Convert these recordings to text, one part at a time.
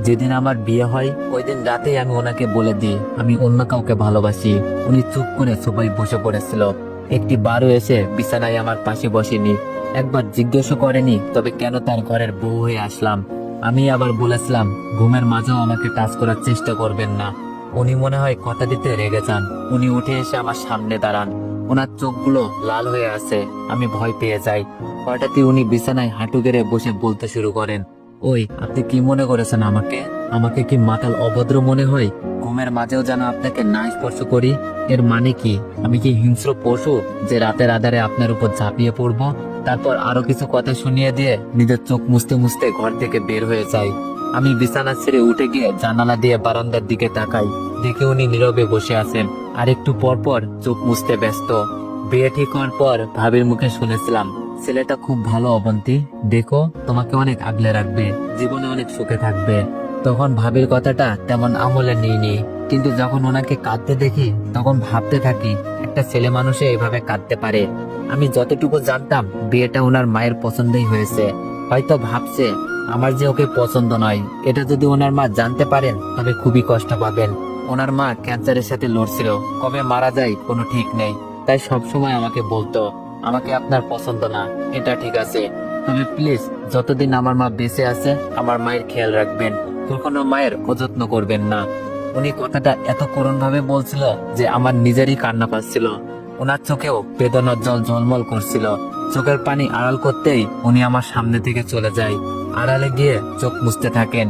যেদিন আমার বিয়ে হয় ওই দিন রাতেই আমি ওনাকে বলে দিই আমি অন্য কাউকে ভালোবাসি। উনি চুপ করে সবাই বসে পড়েছিল, একটি বারও এসে বিছানায় আমার পাশে বসেনি, একবার জিজ্ঞেস করেনি তবে কেন তার ঘরের বউ হয়ে আসলাম। আমি আবার বলেছিলাম ঘুমের মাঝেও আমাকে টাচ করার চেষ্টা করবেন না। উনি মনে হয় কথা দিতে রেগে যান। উনি উঠে এসে আমার সামনে দাঁড়ান, ওনার চোখগুলো লাল হয়ে আছে। আমি ভয় পেয়ে যাই। হঠাৎই উনি বিছানায় হাঁটু গেড়ে বসে বলতে শুরু করেন, ওই আপনি কি মনে করেছেন আমাকে? আমাকে কি মাতাল অভদ্র মনে হয়? ঘুমের মাঝেও যেন আপনাকে না স্পর্শ করি, এর মানে কি? আমি কি হিংস্র পশু যে রাতের আধারে আপনার উপর ঝাঁপিয়ে পড়বো? তারপর আরো কিছু কথা শুনিয়ে দিয়ে নিজের চোখ মুছতে মুছতে ঘর থেকে বের হয়ে যাই। আমি বিছানা ছেড়ে উঠে গিয়ে জানালা দিয়ে বারান্দার দিকে তাকাই, দেখে উনি নীরবে বসে আছেন আর একটু পর পর চোখ মুছতে ব্যস্ত। বিয়ে ঠিক হওয়ার পর ভাবির মুখে শুনেছিলাম ছেলেটা খুব ভালো অবন্তী, দেখো তোমাকে অনেক আগলে রাখবে, জীবনে অনেক সুখে থাকবে। তখন ভাবির কথাটা তেমন আমলে নিইনি, কিন্তু যখন ওনাকে কাঁদতে দেখি তখন ভাবতে থাকি একটা ছেলে মানুষে এভাবে কাঁদতে পারে। আমি যতটুকু জানতাম বিয়েটা ওনার মায়ের পছন্দই হয়েছে। হয়তো ভাবছে আমার যে ওকে পছন্দ নয়, এটা যদি ওনার মা জানতে পারেন তবে খুবই কষ্ট পাবেন। ওনার মা ক্যান্সারের সাথে লড়ছিল, কবে মারা যায় কোনো ঠিক নেই। তাই সবসময় আমাকে বলতো আমাকে আপনার পছন্দ না, এটা ঠিক আছে, তবে প্লিজ যতদিন আমার মা বেঁচে আছে আমার মায়ের খেয়াল রাখবেন, কখনো মায়ের অযত্ন করবেন না। উনি কথাটা এত করুণ ভাবে বলছিল যে আমার নিজেরই কান্না পাচ্ছিল। ওনার চোখেও বেদনার জল ঝলমল করছিল। চোখের পানি আড়াল করতেই উনি আমার সামনে থেকে চলে যায়, আড়ালে গিয়ে চোখ মুছতে থাকেন।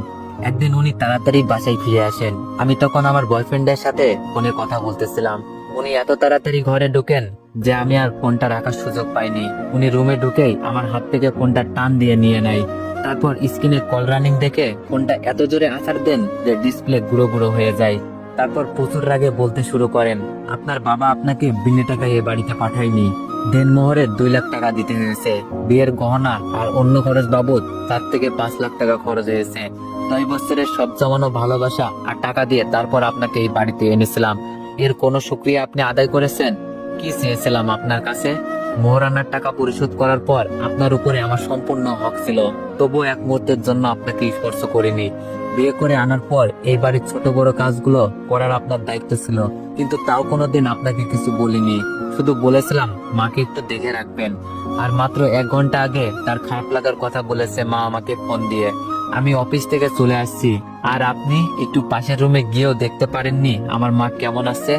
একদিন উনি তাড়াতাড়ি বাসায় ফিরে আসেন। আমি তখন আমার বয়ফ্রেন্ডের সাথে ফোনে কথা বলতেছিলাম। উনি এত তাড়াতাড়ি ঘরে ঢুকেন যে আমি আর ফোনটা রাখার সুযোগ পাইনি। উনি রুমে ঢুকেই আমার হাত থেকে ফোনটা টান দিয়ে নিয়ে নেয়। তারপর স্ক্রিনে কল রানিং দেখে ফোনটা এত জোরে আছাড় দেন যে ডিসপ্লে গুঁড়ো গুঁড়ো হয়ে যায়। তারপর প্রচুর রাগে বলতে শুরু করেন, আপনার বাবা আপনাকে বিনা টাকায় এ বাড়িতে পাঠায়নি, দেনমোহরে 2 লাখ টাকা দিতে হয়েছে, বিয়ের গহনা আর অন্য খরচ বাবদ 4 থেকে 5 লাখ টাকা খরচ হয়েছে। 9 বছরের সব জমানো ভালোবাসা আর টাকা দিয়ে তারপর আপনাকে এই বাড়িতে এনেছিলাম। এর কোনো শুকরিয়া আপনি আদায় করেছেন? কি চেয়েছিলাম আপনার কাছে? মোহরানার টাকা পরিশোধ করার পর আপনার উপরে আমার সম্পূর্ণ হক ছিল, তবুও এক মুহূর্তের জন্য আপনাকে স্পর্শ করিনি। বিয়ে করে আনার পর এই বাড়ির ছোট বড় কাজগুলো করার আপনার দায়িত্ব ছিল, কিন্তু তাও কোনোদিন আপনাকে কিছু বলিনি। শুধু বলেছিলাম মাকে একটু দেখে রাখবেন। আর মাত্র 1 ঘন্টা আগে তার খারাপ লাগার কথা বলেছে মা আমাকে ফোন দিয়ে। আমি অফিস থেকে চলে আসছি, আর আপনি একটু পাশের রুমে গিয়েও দেখতে পারেননি আমার মা কেমন আছে?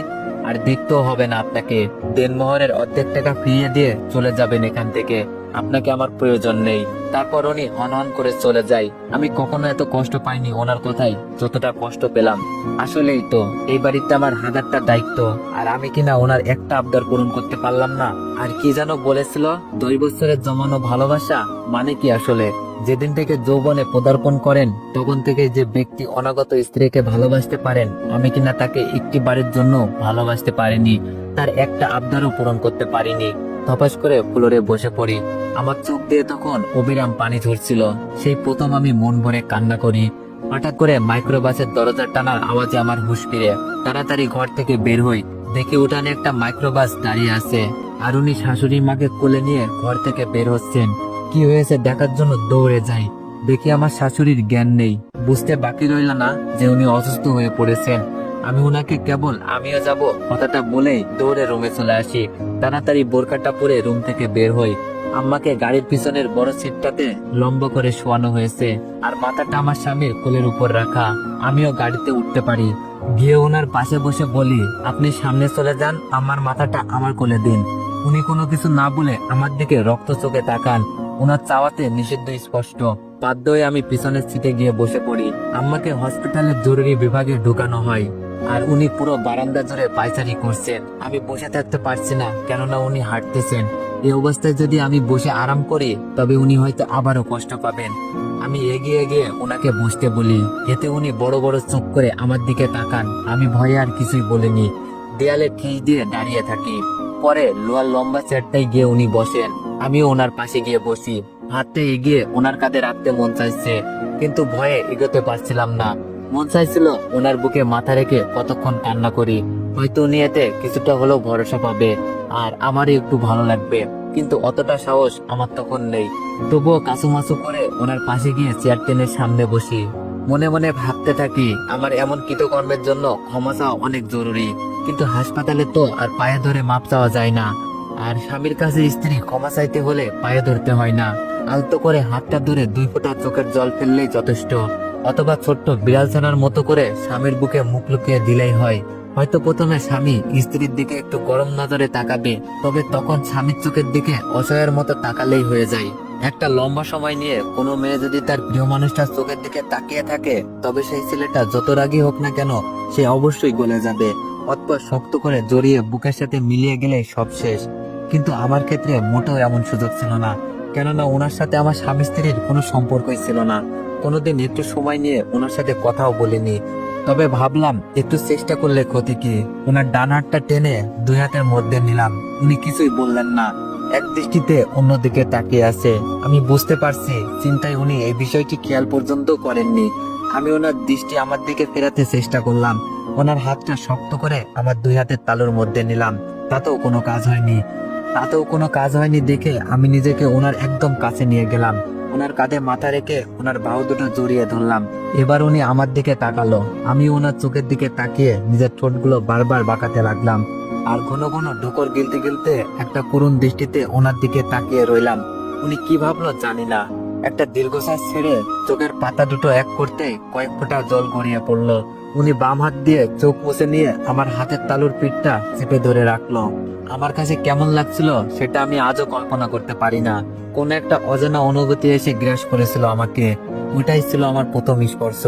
আর দেখতেও হবে না আপনাকে। দেনমোহরের অর্ধেক টাকা ফিরিয়ে দিয়ে চলে যাবেন এখান থেকে, আপনাকে আমার প্রয়োজন নেই। তারপর উনি হন হন করে চলে যায়। আমি কখনো এত কষ্ট পাইনি ওনার কথাই যতটা কষ্ট পেলাম। আসলেই তো এই বাড়িতে আমার হাজারটা দায়িত্ব, আর আমি কিনা ওনার একটা আবদার পূরণ করতে পারলাম না। আর কি যেন বলেছিল, 2 বছরের জমানো ভালোবাসা মানে কি আসলে? যেদিন থেকে যৌবনে পদার্পণ করেন তখন থেকে যে ব্যক্তি অনাগত স্ত্রীকে ভালোবাসতে পারেন, আমি কিনা তাকে একটি বাড়ির জন্য ভালোবাসতে পারিনি, তার একটা আবদারও পূরণ করতে পারিনি। ধপাস করে ফ্লোরে বসে পড়ি। আমার চোখ দিয়ে তখন অবিরাম পানি ঝরছিল। সেই প্রথম আমি মন ভরে কান্না করি। হঠাৎ করে মাইক্রোবাসের দরজা টানার আওয়াজে আমার হুঁশ ফিরে। তাড়াতাড়ি ঘর থেকে বের হই, দেখি উঠানে একটা মাইক্রোবাস দাঁড়িয়ে আছে, আর উনি শাশুড়ি মাকে কোলে নিয়ে ঘর থেকে বের হচ্ছেন। কি হয়েছে দেখার জন্য দৌড়ে যাই, দেখি আমার শাশুড়ির জ্ঞান নেই। বুঝতে বাকি রইল না যে উনি অসুস্থ হয়ে পড়েছেন। আমি উনাকে কেবল আমিও যাব কথাটা বলেই দৌড়ে রুমে চলে আসি। তাড়াতাড়ি বোরকাটা পরে রুম থেকে বের হই। আম্মাকে গাড়ির পিছনের বড় সিটটাতে লম্বা করে শোয়ানো হয়েছে, আর মাথাটা আমার স্বামীর কোলের উপর রাখা। আমিও গাড়িতে উঠতে পারি। গিয়ে ওনার পাশে বসে বলি, আপনি সামনে চলে যান, আমার মাথাটা আমার কোলে দিন। উনি কোনো কিছু না বলে আমার দিকে রক্ত চোখে তাকান। ওনার চাওয়াতে নিষিদ্ধ স্পষ্ট। বাধ্য হয়ে আমি পিছনের সিটে গিয়ে বসে পড়ি। আম্মাকে হসপিটালের জরুরি বিভাগে ঢুকানো হয়, আর উনি পুরো বারান্দা জুড়ে পায়চারি করছেন। আমি বসে থাকতে পারছি না, কেননা উনি হাঁটতেছেন। এই অবস্থায় যদি আমি বসে আরাম করি তবে উনি হয়তো আবারও কষ্ট পাবেন। আমি এগিয়ে গিয়ে ওনাকে বসতে বলি, এতে উনি বড় বড় চোখ করে আমার দিকে তাকান। আমি ভয়ে আর কিছুই বলিনি, দেয়ালে ঠেস দিয়ে দাঁড়িয়ে থাকি। পরে লোয়ার লম্বা চেয়ারটাই গিয়ে উনি বসেন। আমিও ওনার পাশে গিয়ে বসি। হাতটা এগিয়ে ওনার কাঁধে রাখতে মন চাইছে, কিন্তু ভয়ে এগোতে পারছিলাম না। মন চাইছিল ওনার বুকে মাথা রেখে কতক্ষণ কান্না করি, হয়তো উনি এতে কিছুটা হলেও ভরসা পাবে আর আমারই একটু ভালো লাগবে। কিন্তু অতটা সাহস আমার তখন নেই। তবুও কাছুমাছু করে ওনার পাশে গিয়ে চেয়ার টেনে সামনে বসি। মনে মনে ভাবতে থাকি আমার এমন কৃতকর্মের জন্য ক্ষমা চাওয়া অনেক জরুরি, কিন্তু হাসপাতালে তো আর পায়ে ধরে মাপ চাওয়া যায় না। আর স্বামীর কাছে স্ত্রী ক্ষমা চাইতে হলে পায়ে ধরতে হয় না, আলতো করে হাতটা ধরে 2 ফোঁটা চোখের জল ফেললেই যথেষ্ট, অথবা ছোট্ট বিড়াল ছানার মতো করে স্বামীর বুকে মুখ লুকিয়ে দিলেই হয়। হয়তো প্রথমে স্বামী স্ত্রীর দিকে একটু গরম নজরে তাকাবে, তবে তখন স্বামীর চোখের দিকে অসহায়ের মতো তাকালেই হয়ে যায়। একটা লম্বা সময় নিয়ে কোনো মেয়ে যদি তার প্রিয় মানুষটার চোখের দিকে তাকিয়ে থাকে, তবে সেই ছেলেটা যত রাগী হোক না কেন সে অবশ্যই গলে যাবে। অতঃপর শক্ত করে জড়িয়ে বুকের সাথে মিলিয়ে গেলে সব শেষ। কিন্তু আমার ক্ষেত্রে মোটেও এমন সুযোগ ছিল না, কেননা ওনার সাথে আমার স্বামী স্ত্রীর কোনো সম্পর্কই ছিল না। কোনোদিন একটু সময় নিয়ে ওনার সাথে কথাও বলিনি। তবে ভাবলাম একটু চেষ্টা করলে ক্ষতি কি। ওনার ডান হাতটা টেনে 2 হাতের মধ্যে নিলাম। উনি কিছুই বললেন না, এক দৃষ্টিতে অন্যদিকে তাকিয়ে আছে। আমি বুঝতে পারছি চিন্তায় উনি এই বিষয়টি খেয়াল পর্যন্ত করেননি। আমি ওনার দৃষ্টি আমার দিকে ফেরাতে চেষ্টা করলাম। ওনার হাতটা শক্ত করে আমার 2 হাতের তালুর মধ্যে নিলাম। তাতেও কোনো কাজ হয়নি দেখে আমি নিজেকে ওনার একদম কাছে নিয়ে গেলাম। ওনার কাঁধে মাথা রেখে ওনার বাহু দুটো জড়িয়ে ধরলাম। এবার উনি আমার দিকে তাকালো। আমি ওনার চোখের দিকে তাকিয়ে নিজের ঠোঁটগুলো বারবার বাঁকাতে লাগলাম, আর ঘন ঘন ঢোকর গিলতে গিলতে একটা করুণ দৃষ্টিতে ওনার দিকে তাকিয়ে রইলাম। উনি কি ভাবলো জানি না, একটা দীর্ঘশ্বাস ছেড়ে চোখের পাতা দুটো এক করতে কয়েক ফোঁটা জল গড়িয়ে পড়লো। উনি বাম হাত দিয়ে চোখ মুছে নিয়ে আমার হাতের তালুর পিঠটা চেপে ধরে রাখলো। আমার কাছে কেমন লাগছিল সেটা আমি আজও কল্পনা করতে পারি না। কোন একটা অজানা অনুভূতি এসে গ্রাস করেছিল আমাকে। ওটাই ছিল আমার প্রথম স্পর্শ।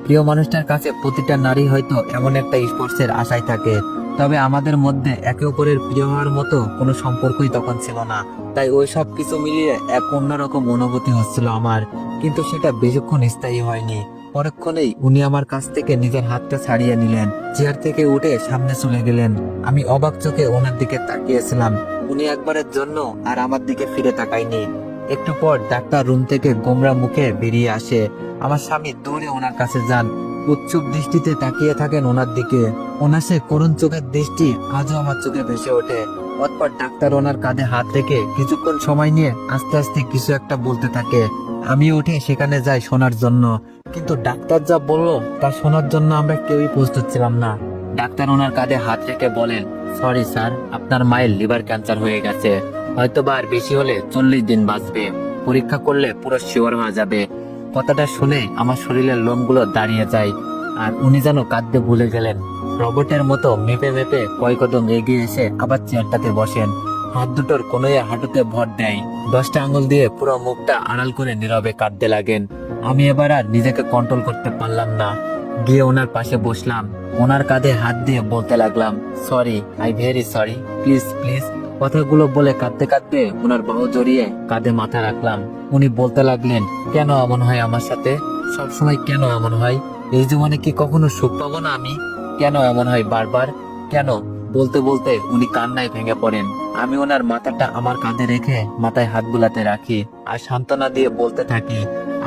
প্রিয় মানুষটার কাছে প্রতিটা নারী হয়তো এমন একটা স্পর্শের আশায় থাকে, তবে আমাদের মধ্যে একে অপরের প্রিয় হওয়ার মতো কোনো সম্পর্কই তখন ছিল না। তাই ওই সব কিছু মিলিয়ে এক অন্যরকম অনুভূতি হচ্ছিল আমার, কিন্তু সেটা বেশিক্ষণ স্থায়ী হয়নি। পরক্ষণেই উনি আমার কাছ থেকে নিজের হাতটা ছাড়িয়ে নিলেন, চেয়ার থেকে উঠে সামনে চলে গেলেন। আমি অবাক চোখে ওনার দিকে তাকিয়েছিলাম। উনি একবারের জন্য আর আমার দিকে ফিরে তাকায়নি। একটু পর ডাক্তার রুম থেকে গোমরা মুখে বেরিয়ে আসে। আমার স্বামী দৌড়ে ওনার কাছে যান, উৎসুক দৃষ্টিতে তাকিয়ে থাকেন ওনার দিকে। ওনার সে করুণ চোখের দৃষ্টি আজও আমার চোখে ভেসে ওঠে। অতঃপর ডাক্তার ওনার কাঁধে হাত রেখে কিছুক্ষণ সময় নিয়ে আস্তে আস্তে কিছু একটা বলতে থাকে। আমি উঠে সেখানে যাই শোনার জন্য, কিন্তু ডাক্তার যা বললো তা শোনার জন্য আমরা কেউই প্রস্তুত ছিলাম না। ডাক্তার ওনার কাঁধে হাত রেখে বলেন, সরি স্যার, আপনার মায়ের লিভার ক্যান্সার হয়ে গেছে। হয়তোবা আর বেশি হলে 40 দিন বাঁচবে। পরীক্ষা করলে পুরো শিওর হয়ে যাবে। কথাটা শুনে আমার শরীরের লোমগুলো দাঁড়িয়ে যায়, আর উনি যেন কাঁদতে ভুলে গেলেন। রোবটের মতো মেপে মেপে কয়েক কদম এগিয়ে এসে আবার চেয়ারটাতে বসেন। হাত দুটোর কোনোই হাঁটুতে ভর দেয়। 10টা আঙুল দিয়ে পুরো মুখটা আড়াল করে নীরবে কাঁদতে লাগেন। আমি এবার আর নিজেকে কন্ট্রোল করতে পারলাম না। গিয়ে ওনার পাশে বসলাম। ওনার কাঁধে হাত দিয়ে বলতে লাগলাম, sorry, I very sorry, please please. কথাগুলো বলে কাঁদতে কাঁদতে ওনার বাহু জড়িয়ে কাঁধে মাথা রাখলাম। উনি বলতে লাগলেন, কেন এমন হয় আমার সাথে? সবসময় কেন এমন হয়? এই জীবনে কি কখনো সুখ পাবো না আমি? কেন এমন হয় বারবার? কেন? বলতে বলতে উনি কান্নায় ভেঙে পড়েন। আমি ওনার মাথাটা আমার কাঁধে রেখে মাথায় হাত বুলাতে রাখি আর সান্ত্বনা দিয়ে বলতে থাকি,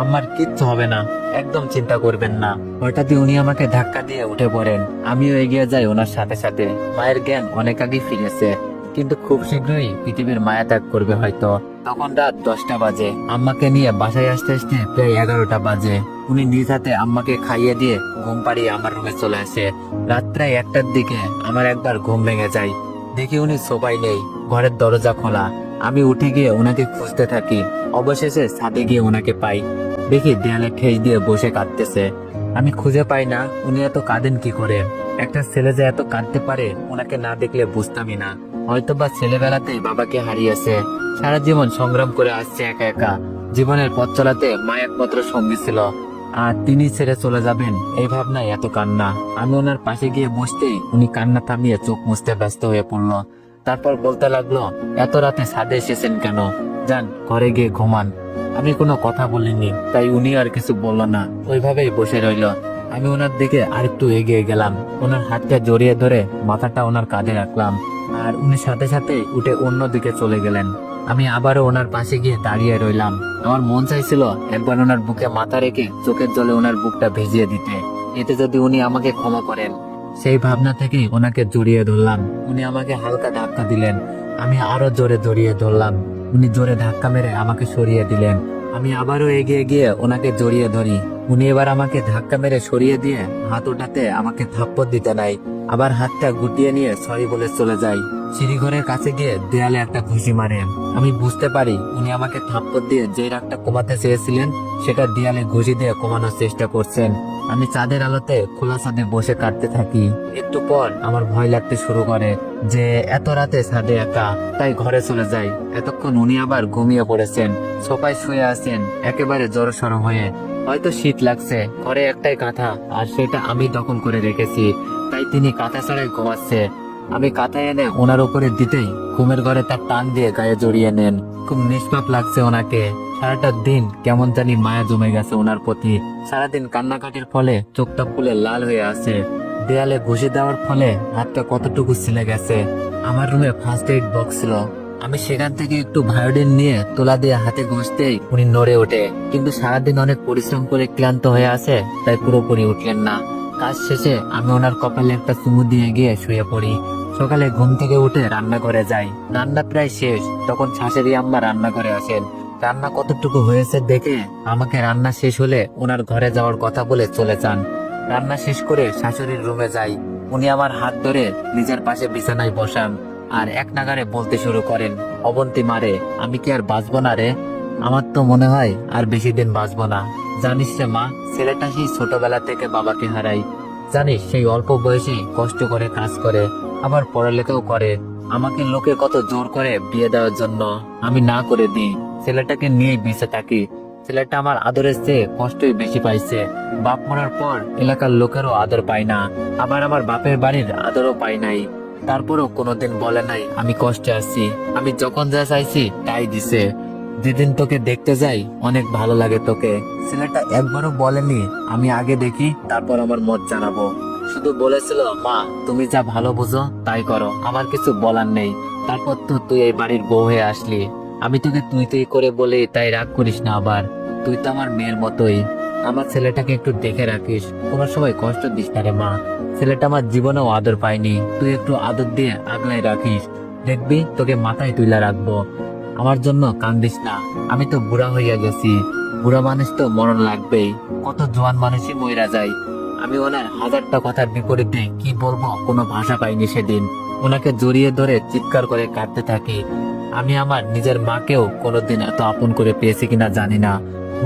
আমার কিচ্ছু হবে না, একদম চিন্তা করবেন না। হঠাৎই উনি আমাকে ধাক্কা দিয়ে উঠে পড়েন। আমিও এগিয়ে যাই ওনার সাথে সাথে। মায়ের জ্ঞান অনেক আগেই ফিরেছে, কিন্তু খুব শীঘ্রই পৃথিবীর মায়া ত্যাগ করবে হয়তো। তখন রাত 10টা বাজে। আম্মাকে নিয়ে বাসায় আসতে আসতে প্রায় 11টা বাজে। উনি নিজ হাতে আম্মাকে খাইয়ে দিয়ে ঘুম পাড়িয়ে আমার রুমে চলে আসে। রাত প্রায় 1টার দিকে আমার একবার ঘুম ভেঙে যায়। দেখি উনি সোফায় নেই, ঘরের দরজা খোলা। আমি উঠে গিয়ে ওনাকে খুঁজতে থাকি। অবশেষে ছাদে গিয়ে ওনাকে পাই। দেখি দেয়ালে ঠেস দিয়ে বসে কাঁদতেছে। আমি খুঁজে পাই না উনি এত কাঁদেন কি করে। একটা ছেলে যে এত কাঁদতে পারে ওনাকে না দেখলে বুঝতামই না। হয়তোবা ছেলেবেলাতেই বাবাকে হারিয়েছে, সারা জীবন সংগ্রাম করে আসছে একা একা। জীবনের পথ চলাতে মা একমাত্র সঙ্গী ছিল, আর তিনি ছেড়ে চলে যাবেন এই ভাবনায় এত কান্না। আমি ওনার পাশে গিয়ে বসতেই উনি কান্না থামিয়ে চোখ মুছতে ব্যস্ত হয়ে পড়লো। তারপর বলতে লাগলো, এত রাতে ছাদে এসেছেন কেন? যান ঘরে গিয়ে ঘুমান। আমি কোনো কথা বলিনি, তাই উনি আর কিছু বললো না, ওইভাবেই বসে রইল। আমি ওনার দিকে আরেকটু এগিয়ে গেলাম। ওনার হাতটা জড়িয়ে ধরে মাথাটা ওনার কাঁধে রাখলাম, আর উনি সাথে সাথে উঠে অন্য দিকে চলে গেলেন। আমি আবারও ওনার পাশে গিয়ে দাঁড়িয়ে রইলাম। আমার মন চাইছিল একবার ওনার বুকে মাথা রেখে চোখের জলে ওনার বুকটা ভিজিয়ে দিতে, এতে যদি উনি আমাকে ক্ষমা করেন। সেই ভাবনা থেকেই ওনাকে জড়িয়ে ধরলাম। উনি আমাকে হালকা ধাক্কা দিলেন, আমি আরো জোরে জড়িয়ে ধরলাম। উনি জোরে ধাক্কা মেরে আমাকে সরিয়ে দিলেন। আমি আবারও এগিয়ে গিয়ে ওনাকে জড়িয়ে ধরি। উনি এবার আমাকে ধাক্কা মেরে সরিয়ে দিয়ে হাত ওঠাতে আমাকে থাপ্পড় দিতে নাই, আবার হাতটা গুটিয়ে নিয়ে সরি বলে চলে যায়। সিঁড়িঘরের কাছে গিয়ে দেয়ালে একটা ঘুষি মারে। আমি বুঝতে পারি উনি আমাকে থাপ্পড় দিয়ে যে রাগটা কমাতে চেয়েছিলেন সেটা দেয়ালে ঘুষি দিয়ে কমানোর চেষ্টা করছেন। আমি চাঁদের আলোতে খোলা ছাদে বসে কাটতে থাকি। একটু পর আমার ভয় লাগতে শুরু করে যে এত রাতে ছাদে একা, তাই ঘরে চলে যাই। এতক্ষণ উনি আবার ঘুমিয়ে পড়েছেন, সোফায় শুয়ে আছেন একেবারে জড়সড় হয়ে। হয়তো শীত লাগছে, ঘরে একটাই কাঁথা আর সেটা আমি দখল করে রেখেছি, তাই তিনি কাঁথা ছাড়াই ঘুমাচ্ছে। আমি কাঁথা এনে ওনার উপরে দিতেই ঘুমের ঘরে তার টান দিয়ে গায়ে জড়িয়ে নেন। খুব নিষ্পাপ লাগছে ওনাকে। সারাটা দিন কেমন জানি মায়া জমে গেছে ওনার প্রতি। সারাদিন কান্নাকাটির ফলে চোখটা ফুলে লাল হয়ে আছে। দেয়ালে ঘুষি দেওয়ার ফলে হাতটা কতটুকু ছিলে গেছে। আমার রুমে ফার্স্ট এইড বক্স ছিল, আমি সেখান থেকে একটু ভায়োডিন নিয়ে তোলা দিয়ে হাতে ঘষতেই উনি নড়ে ওঠে। কিন্তু সারাদিন অনেক পরিশ্রম করে ক্লান্ত হয়ে আছে, তাই পুরোপুরি উঠলেন না। কাজ শেষে আমি ওনার কপালে একটা চুমু দিয়ে গিয়ে শুয়ে পড়ি। সকালে ঘুম থেকে উঠে রান্না করে যাই। রান্না প্রায় শেষ, তখন শাশুড়ি আম্মা রান্না করে আসেন। রান্না কতটুকু হয়েছে দেখে আমাকে রান্না শেষ হলে ওনার ঘরে যাওয়ার কথা বলে চলে যান। রান্না শেষ করে শাশুড়ির রুমে যাই। উনি আমার হাত ধরে নিজের পাশে বিছানায় বসান আর এক নাগারে বলতে শুরু করেন, অবন্তী মারে, আমি কি আর বাঁচবো না রে? আমার তো মনে হয় আর বেশি দিন বাঁচবো না। জানিস রে মা, ছেলেটা সেই ছোটবেলা থেকে বাবাকে হারাই। জানিস সেই অল্প বয়সে কষ্ট করে কাজ করে, আবার পড়ালেখাও করে। আমাকে লোকে কত জোর করে বিয়ে দেওয়ার জন্য, আমি না করে দিই। ছেলেটাকে নিয়েই বেঁচে থাকি। ছেলেটা আমার আদরের চেয়ে কষ্টই বেশি পাইছে। বাপ মরার পর এলাকার লোকেরও আদর পাই না, আবার আমার বাপের বাড়ির আদরও পাই নাই। তারপরও কোনোদিন বলে নাই আমি কষ্টে আছি। আমি যখন যা চাইছি তাই দিছে। যেদিন তোকে দেখতে যাই অনেক ভালো লাগে তোকে। ছেলেটা একবারও বলেনি আমি আগে দেখি তারপর আমার মত জানাবো। শুধু বলেছিল, মা তুমি যা ভালো বুঝো তাই করো, আমার কিছু বলার নেই। তারপর তো তুই এই বাড়ির বউ হয়ে আসলি। আমি তোকে তুই তুই করে বলি, তাই রাগ করিস না আবার। তুই তো আমার মেয়ের মতোই। আমার ছেলেটাকে একটু দেখে রাখিস, কোনো সময় কষ্ট দিস না রে মা। ছেলেটা আমার জীবনেও আদর পায়নি, তুই একটু আদর দিয়ে আগলাই রাখিস। দেখবি তোকে মাথায় তুইলা রাখবো। আমার জন্য কান্দিস না, আমি তো বুড়া হইয়া গেছি। বুড়া মানুষ তো মরণ লাগবেই, কত জোয়ান মানুষই মইরা যায়। আমি ওনার হাজারটা কথার বিপরীতে কি বলবো কোনো ভাষা পাইনি সেদিন। ওনাকে জড়িয়ে ধরে চিৎকার করে কাঁদতে থাকি। আমি আমার নিজের মাকেও কোনোদিন এত আপন করে পেয়েছি কিনা জানি না।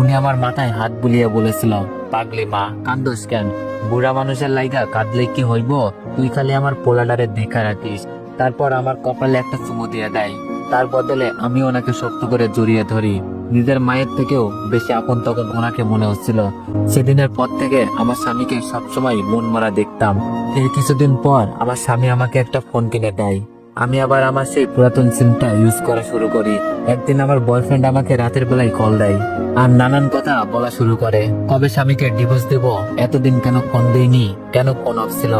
উনি আমার মাথায় হাত বুলিয়ে বলেছিল, পাগলি মা, কান্দোস কেন? বুড়া মানুষের লাইগা কাঁদলে কি হইব? তুই খালি আমার পোলাডারে দেখা রাখিস। তারপর আমার কপালে একটা চুমু দিয়ে দেয়। তার বদলে আমি ওনাকে শক্ত করে জড়িয়ে ধরি। নিজের মায়ের থেকেও বেশি আপন তখন ওনাকে মনে হচ্ছিল। সেদিনের পর থেকে আমার স্বামীকে সবসময় মন মরা দেখতাম। এর কিছুদিন পর আমার স্বামী আমাকে একটা ফোন কিনে দেয়। আমি আবার আমার সেই পুরাতন সিমটা ইউজ করা শুরু করি। একদিন আমার বয়ফ্রেন্ড আমাকে রাতের বেলায় কল দেয় আর নানান কথা বলা শুরু করে। কবে স্বামীকে ডিভোর্স দেব, এতদিন কেন ফোন দেইনি, কেন ফোন অফ ছিল,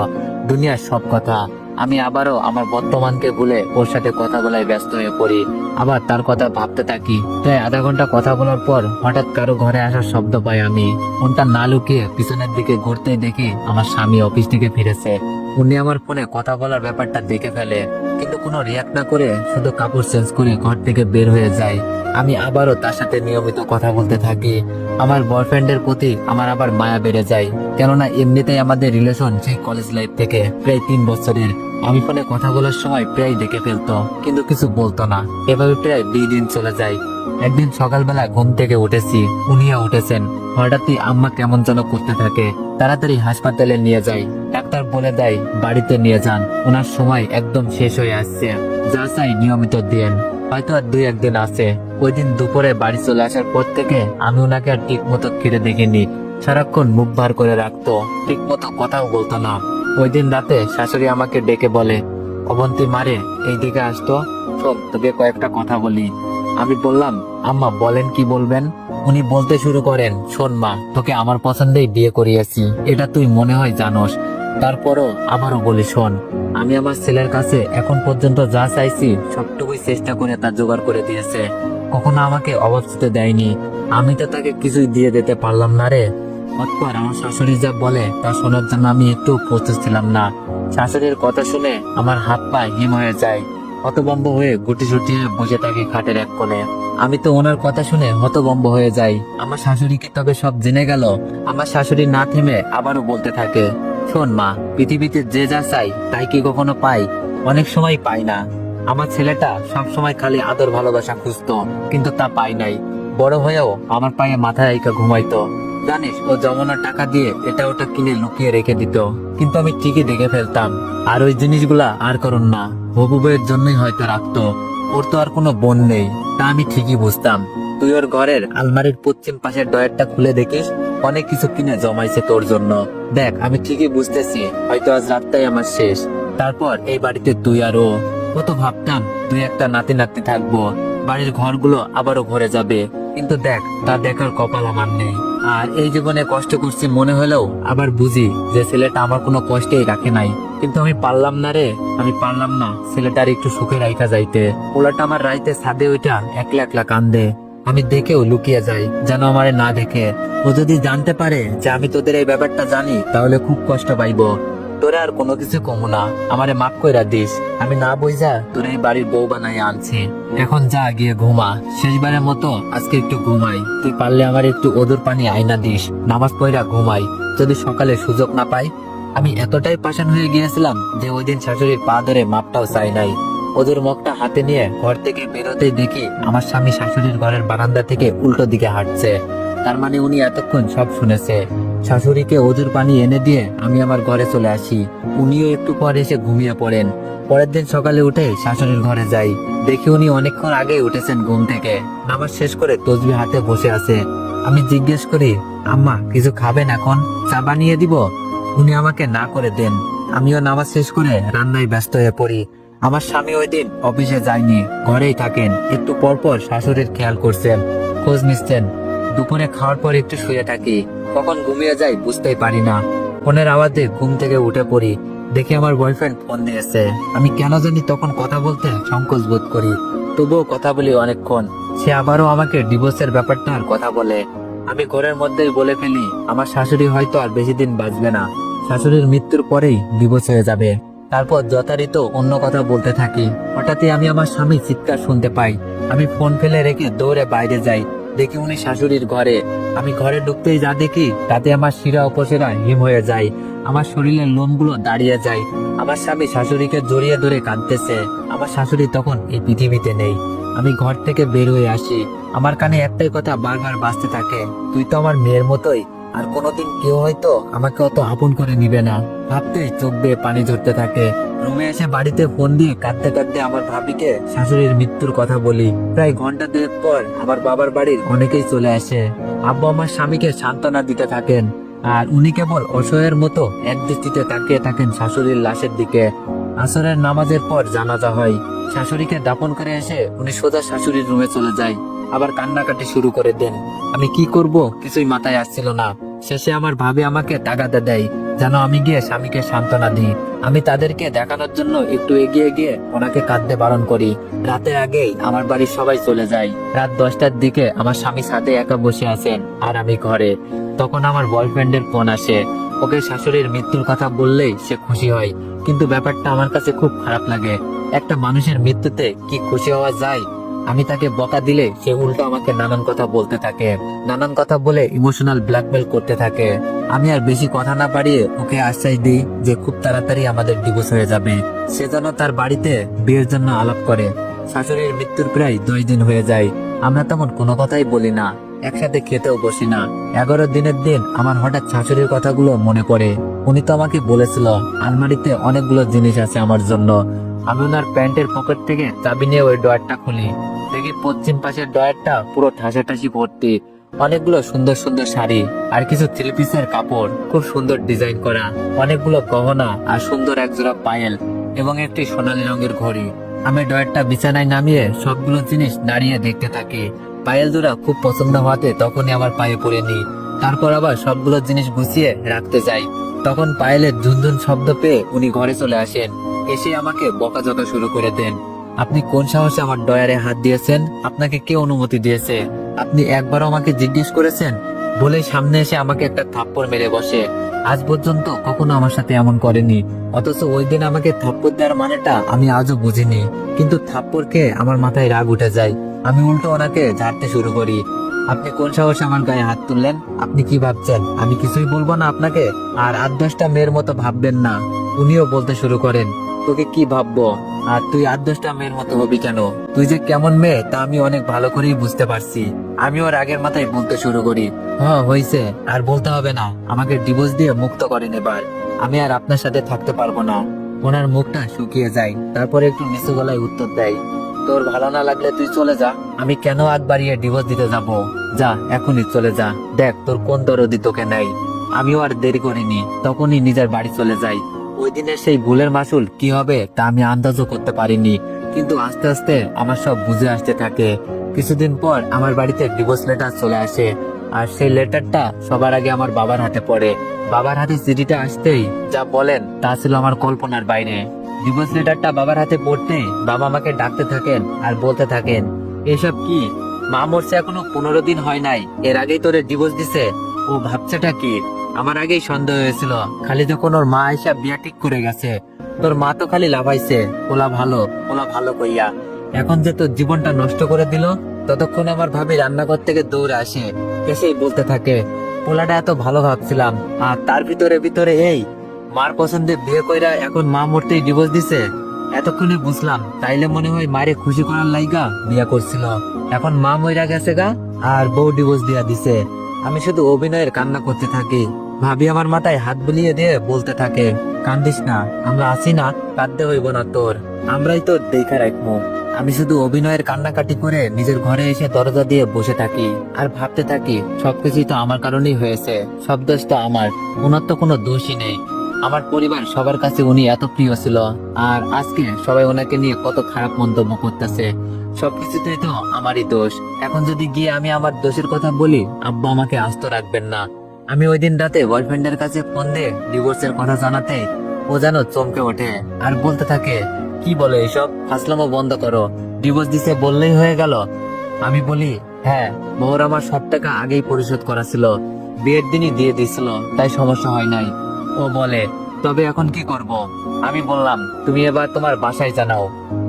দুনিয়ার সব কথা। আমি আবারও আমার বর্তমানকে ভুলে ওর সাথে কথা বলায় ব্যস্ত হয়ে পড়ি। আবার তার কথা ভাবতে থাকি। প্রায় আধা ঘন্টা কথা বলার পর হঠাৎ কারো ঘরে আসার শব্দ পাই আমি। ফোনটা না লুকিয়ে পিছনের দিকে ঘুরতেই দেখি আমার স্বামী অফিস থেকে ফিরেছে। উনি আমার ফোনে কথা বলার ব্যাপারটা দেখে ফেলে, কিন্তু কোনো রিয়াক্ট না করে শুধু কাপড় চেঞ্জ করে ঘর থেকে বের হয়ে যায়। আমি আবারও তার সাথে নিয়মিত কথা বলতে থাকি। আমার বয়ফ্রেন্ডের প্রতি আমার আবার মায়া বেড়ে যায়, কেননা এমনিতেই আমাদের রিলেশন সেই কলেজ লাইফ থেকে প্রায় 3 বছরের। আমি ফোনে কথা বলার সময় প্রায় দেখে ফেলতো, কিন্তু কিছু বলতো না। এভাবে প্রায় 2 দিন চলে যায়। একদিন সকালবেলা ঘুম থেকে উঠেছি, উনিও উঠেছেন। হঠাৎই আম্মা কেমন যেন করতে থাকে। তাড়াতাড়ি হাসপাতালে নিয়ে যাই। ডাক্তার বলে দেয় বাড়িতে নিয়ে যান, ওনার সময় একদম শেষ হয়ে আসছে। যা চাই নিয়মিত দেন, হয়তো আর 2-1 দিন আছে। ওই দিন দুপুরে বাড়ি চলে আসার পর থেকে আমি ওনাকে আর ঠিক মতো খেতে দেখিনি। সারাক্ষণ মুখ ভার করে রাখতো, ঠিক মতো কথাও বলতো না। ওই দিন রাতে শাশুড়ি আমাকে ডেকে বলে, অবন্তী মারে, এইদিকে আসতো, শোন তোকে কয়েকটা কথা বলি। আমি বললাম, আম্মা বলেন, কি বলবেন? উনি বলতে শুরু করেন, শোন মা, তোকে আমার পছন্দেই বিয়ে করিয়েছি, এটা তুই মনে হয় জানোস। তারপরও আবারও বলি, শোন, আমি আমার ছেলের কাছে এখন পর্যন্ত যা চাইছি সবটুকুই চেষ্টা করে তা জোগাড় করে দিয়েছে। কখনো আমাকে অভাব ছুতে দেয়নি। আমি তো তাকে কিছুই দিয়ে দিতে পারলাম না রে। অতঃপর আমার শাশুড়ি যা বলে তা শোনার জন্য আমি একটু প্রস্তুত ছিলাম না। শাশুড়ির কথা শুনে আমার হাত পা হিম হয়ে যায়। হতভম্ব হয়ে গুটি সুটি বসে থাকি খাটের এক কোণে। আমি তো ওনার কথা শুনে হতভম্ব হয়ে যাই। আমার শাশুড়ি কি তবে সব জেনে গেল? আমার শাশুড়ি না থেমে আবারও বলতে থাকে, শোন মা, পৃথিবীতে যে যা চাই তাই কি কখনো পাই? অনেক সময় পাই না। আমার ছেলেটা সব সময় খালি আদর ভালোবাসা খুঁজতো, কিন্তু তা পাই নাই। বড় হয়েও আমার পায়ে মাথা রাইখা ঘুমাইতো। জানিস, ও জমানোর টাকা দিয়ে এটা ওটা কিনে লুকিয়ে রেখে দিত, কিন্তু আমি ঠিকই দেখে ফেলতাম। আর ওই জিনিসগুলা আর করুন না, হবু বউয়ের জন্যই হয়তো রাখতো। ওর তো আর কোনো বোন নেই, তা আমি ঠিকই বুঝতাম। তুই ওর ঘরের আলমারির পশ্চিম পাশের ডয়ারটা খুলে দেখিস, অনেক কিছু কিনে জমাইছে তোর জন্য। দেখ, আমি ঠিকই বুঝতেছি হয়তো আজ রাতটাই আমার শেষ। তারপর এই বাড়িতে তুই আর ও। কত ভাবতাম তুই একটা নাতি নাতনি থাকবো, বাড়ির ঘরগুলো আবারও ভরে যাবে, কিন্তু দেখ, তা দেখার কপাল আমার নেই। আর এই জীবনে কষ্ট করছি মনে হলেও আবার বুঝি যে ছেলেটা আমার কোনো কষ্টেই রাখে নাই। কিন্তু আমি পারলাম না রে, আমি পারলাম না ছেলেটার একটু সুখে রাইখা যাইতে। ওলাটা আমার রাইতে ছাদে ওইটা একলা একলা কান্দে। আমি দেখেও লুকিয়ে যাই, যেন আমারে না দেখে। ও যদি জানতে পারে যে আমি তোদের এই ব্যাপারটা জানি, তাহলে খুব কষ্ট পাইবো। তোরা আর কোনো কিছু কমু না, আমারে মাফ কইরা দিস। আমি না বুঝা তোর এই বাড়ির বউ বানাই আনছি। এখন যা, গিয়ে ঘুমা। শেষবারের মতো আজকে একটু ঘুমাই। তুই পারলে আমার একটু ওদুর পানি আয়না দিস, নামাজ পড়া ঘুমাই। যদি সকালে সুযোগ না পাই। আমি এতটাই পাষাণ হয়ে গিয়েছিলাম যে ওই দিন শাশুড়ির পা ধরে মাপটাও চাই নাই। ওদের মুখটা হাতে নিয়ে ঘর থেকে বেরোতেই দেখি আমার স্বামী শাশুড়ির ঘরের বারান্দা থেকে উল্টো দিকে হাঁটছে। তার মানে উনি এতক্ষণ সব শুনেছে। শাশুড়িকে ওজুর পানি এনে দিয়ে আমি আমার ঘরে চলে আসি। উনিও একটু পরে এসে ঘুমিয়ে পড়েন। পরের দিন সকালে উঠে শাশুড়ির ঘরে যাই, দেখি উনি অনেকক্ষণ আগেই উঠেছেন ঘুম থেকে। নামাজ শেষ করে তসবিহ হাতে বসে আছে। আমি জিজ্ঞেস করি, আম্মা কিছু খাবেন এখন? চা বানিয়ে দিব? উনি আমাকে না করে দেন। আমিও নামাজ শেষ করে রান্নায় ব্যস্ত হয়ে পড়ি। আমার স্বামী ওই দিন অফিসে যায়নি, ঘরেই থাকেন। একটু পর পর শাশুড়ির খেয়াল করছেন, খোঁজ নিচ্ছেন। দুপুরে খাওয়ার পর একটু শুয়ে থাকি, কখন ঘুমিয়ে যাই বুঝতেই পারি না। ফোনের আওয়াজে ঘুম থেকে উঠে পড়ি, দেখি আমার বয়ফ্রেন্ড ফোন দিয়েছে। আমি কেন জানি তখন কথা বলতে সংকোচ বোধ করি, তবুও কথা বলি অনেকক্ষণ। সে আবারও আমাকে ডিভোর্সের ব্যাপারটা আর কথা বলে। আমি ঘরের মধ্যেই বলে ফেলি আমার শাশুড়ি হয়তো আর বেশি দিন বাঁচবে না, শাশুড়ির মৃত্যুর পরেই ডিভোর্স হয়ে যাবে। তারপর যথারীত অন্য কথা বলতে থাকি। হঠাৎই আমি আমার স্বামী চিৎকার শুনতে পাই। আমি ফোন ফেলে রেখে দৌড়ে বাইরে যাই, দেখি উনি শাশুড়ির ঘরে। আমি ঘরে ঢুকতেই যা দেখি তাতে আমার শিরা উপশিরা হিম হয়ে যায়, আমার শরীরের লোমগুলো দাঁড়িয়ে যায়। আমার স্বামী শাশুড়িকে জড়িয়ে ধরে কাঁদতেছে। আমার শাশুড়ি তখন এই পৃথিবীতে নেই। আমি ঘর থেকে বের হয়ে আসি, আমার কানে একটাই কথা বারবার বাজতে থাকে, তুই তো আমার মেয়ের মতোই, আর কোনোদিন কেউ হয়তো আমাকে অত আপন করে নিবে না। ভাবতেই চোখ বেয়ে পানি ঝরতে থাকে। রুমে এসে বাড়িতে ফোন দিয়ে কাঁদতে কাঁদতে আমার ভাবিকে শাশুড়ির মৃত্যুর কথা বলি। প্রায় ঘন্টা দুয়েক পর আমার বাবার বাড়ির অনেকেই চলে আসে। আব্বু আমার স্বামীকে সান্ত্বনা দিতে থাকেন, আর উনি কেবল অসহায়ের মতো এক দৃষ্টিতে তাকিয়ে থাকেন শাশুড়ির লাশের দিকে। আসরের নামাজের পর জানাজা হয়। শাশুড়িকে দাফন করে এসে উনি সোজা শাশুড়ির রুমে চলে যায়, আবার কান্নাকাটি শুরু করে দেন। আমি কি করব কিছুই মাথায় আসছিল না। শেষে আমার ভাবি আমাকে তাগাদা দেয় যেন আমি গিয়ে স্বামীকে সান্ত্বনা দিই। আমি তাদেরকে দেখানোর জন্য একটু এগিয়ে গিয়ে ওনাকে কাঁদতে বারণ করি। রাতের আগেই আমার বাড়ির সবাই চলে যায়। রাত 10টার দিকে আমার স্বামী ছাদে একা বসে আছেন আর আমি ঘরে। তখন আমার বয়ফ্রেন্ডের ফোন আসে। ওকে শাশুড়ির মৃত্যুর কথা বললেই সে খুশি হয়, কিন্তু ব্যাপারটা আমার কাছে খুব খারাপ লাগে। একটা মানুষের মৃত্যুতে কি খুশি হওয়া যায়? আমি তাকে বকা দিলে সে উল্টো আমাকে নানান কথা বলতে থাকে, নানান কথা বলে ইমোশনাল ব্ল্যাকমেল করতে থাকে। আমি আর বেশি কথা না বাড়িয়ে ওকে আশ্বাস দিই যে খুব তাড়াতাড়ি আমাদের ডিভোর্স হয়ে যাবে। সে যেন তার বাড়িতে বিয়ের জন্য আলাপ করে। শাশুড়ির মৃত্যুর প্রায় 10 দিন হয়ে যায়। আমরা তেমন কোনো কথাই বলি না, একসাথে খেতেও বসি না। 11 দিনের দিন আমার হঠাৎ শাশুড়ির কথাগুলো মনে পড়ে। উনি তো আমাকে বলেছিল আলমারিতে অনেকগুলো জিনিস আছে আমার জন্য। আমি ওনার প্যান্টের পকেট থেকে চাবি নিয়ে ওই ডয়ারটা খুলি, দেখি পশ্চিম পাশের ডয়ারটা পুরো ঠাসাঠাসি ভর্তি। অনেকগুলো সুন্দর সুন্দর শাড়ি আর কিছু থ্রি পিসের কাপড়, খুব সুন্দর ডিজাইন করা, অনেকগুলো গহনা আর সুন্দর একজোড়া পায়েল এবং একটি সোনালী রঙের ঘড়ি। আমি ডয়ারটা বিছানায় নামিয়ে সবগুলো জিনিস দাঁড়িয়ে দেখতে থাকি। পায়েল দুরা খুব পছন্দ হওয়াতে তখনই আমার পায়ে পড়ে নিই। তারপর আবার সবগুলো জিনিস গুছিয়ে রাখতে যাই। তখন পায়েলের ঝুনঝুন শব্দ পেয়ে উনি ঘরে চলে আসেন। এসে আমাকে বকাঝকা শুরু করে দেন। আপনি কোন সাহসে আমার ডয়ারে হাত দিয়েছেন? আপনাকে কে অনুমতি দিয়েছে? আপনি একবারও আমাকে জিজ্ঞেস করেছেন? বলে সামনে এসে আমাকে একটা থাপ্পড় মেরে বসে। আজ পর্যন্ত কখনো আমার সাথে এমন করেনি, অথচ ওই দিন আমাকে থাপ্পড় দেওয়ার মানেটা আমি আজও বুঝিনি। কিন্তু থাপ্পড় খেয়ে আমার মাথায় রাগ উঠে যায়। আমি উল্টো ওনাকে ঝাড়তে শুরু করি। আপনি কোন সাহসে আমার গায়ে হাত তুললেন? আপনি কি ভাবছেন আমি কিছুই বলবো না আপনাকে? আর 8-10টা মেয়ের মতো ভাববেন না। উনিও বলতে শুরু করেন, তোকে কি ভাববো? আর তুই 8-10টা মেয়ের মতো হবি কেন? তুই যে কেমন মেয়ে তা আমি অনেক ভালো করেই বুঝতে পারছি। আমি ওর আগের মাথায় বলতে শুরু করি, হ্যাঁ হয়েছে, আর বলতে হবে না, আমাকে ডিভোর্স দিয়ে মুক্ত করেন এবার। আমি আর আপনার সাথে থাকতে পারবো না। ওনার মুখটা শুকিয়ে যায়, তারপরে একটু নিচু গলায় উত্তর দেয়, তোর ভালো না লাগলে তুই চলে যা। আমি কেন আগ বাড়িয়ে ডিভোর্স দিতে যাব? যা, এখনই চলে যা, দেখ তোর কোন দরদি তোকে নেই। আমিও আর দেরি করিনি, তখনই নিজের বাড়ি চলে যাই। ওই দিনের সেই ভুলের মাসুল কি হবে তা আমি আন্দাজও করতে পারিনি, কিন্তু আস্তে আস্তে আমার সব বুঝে আসতে থাকে। কিছুদিন পর আমার বাড়িতে ডিভোর্স লেটার চলে আসে, আর সেই লেটারটা সবার আগে আমার বাবার হাতে পড়ে। বাবার হাতে চিঠিটা আসতেই যা বলেন তা ছিল আমার কল্পনার বাইরে। ডিভোর্স লেটারটা বাবার হাতে পড়তে বাবা আমাকে ডাকতে থাকেন আর বলতে থাকেন, এসব কি? মা মরছে এখনো 15 দিন হয় নাই, এর আগেই তোরে ডিভোর্স দিছে? ও ভাবছেটা কি? আমার আগেই সন্দেহ হয়েছিল, খালি যখন ওর মা এসে বিয়া ঠিক করে গেছে। তোর মা তো খালি লাভাইছে, ওলা ভালো কইয়া। এখন যে তোর জীবনটা নষ্ট করে দিল। ততক্ষণ আমার ভাবি রান্নাঘর থেকে দৌড়ে আসে, এসেই বলতে থাকে, পোলাটা এত ভালো ভাবছিলাম, আর তার ভিতরে ভিতরে এই মার পছন্দে বিয়ে কইরা এখন মা মরতেই ডিভোর্স দিছে। এতক্ষণে বুঝলাম, তাইলে মনে হয় মারে খুশি করার লাইগা বিয়া করছিল। এখন মা মইরা গেছে গা, আর বউ ডিভোর্স দিয়া দিছে। আমি শুধু অভিনয়ের কান্না করতে থাকি। ভাবি আমার মাথায় হাত বুলিয়ে দিয়ে বলতে থাকে, কান্দিস না, আমরা আছি না, কাঁদতে হইব না তোর, আমরাই তোর দেখা রাখবো। আমি শুধু অভিনয়ের কান্নাকাটি করে নিজের ঘরে এসে দরজা দিয়ে বসে থাকি আর ভাবতে থাকি, সবকিছুই তো আমার কারণেই হয়েছে, সব দোষ তো আমার, ওনার তো কোনো দোষই নেই। আমার পরিবার সবার কাছে উনি এত প্রিয় ছিল, আর আজকে সবাই ওনাকে নিয়ে কত খারাপ মন্তব্য করতেছে। সবকিছুতেই তো আমারই দোষ। এখন যদি গিয়ে আমি আমার দোষের কথা বলি, আব্বা আমাকে আস্ত রাখবেন না। আমি ওই দিন রাতে বয়ফ্রেন্ডের কাছে ফোন দিয়ে ডিভোর্সের কথা জানাতে ও যেন চমকে ওঠে আর বলতে থাকে, কি বলে এসব? ফাসলামো বন্ধ করো, ডিভোর্স দিছে বললেই হয়ে গেল। আমি বলি, হ্যাঁ, বউর আমার সব টাকা আগেই পরিশোধ করা ছিল, বিয়ের দিনই দিয়ে দিছিল, তাই সমস্যা হয় নাই। ও বলে, তবে এখন কি করব? আমি বললাম, তুমি এবার তোমার বাসায় জানাও।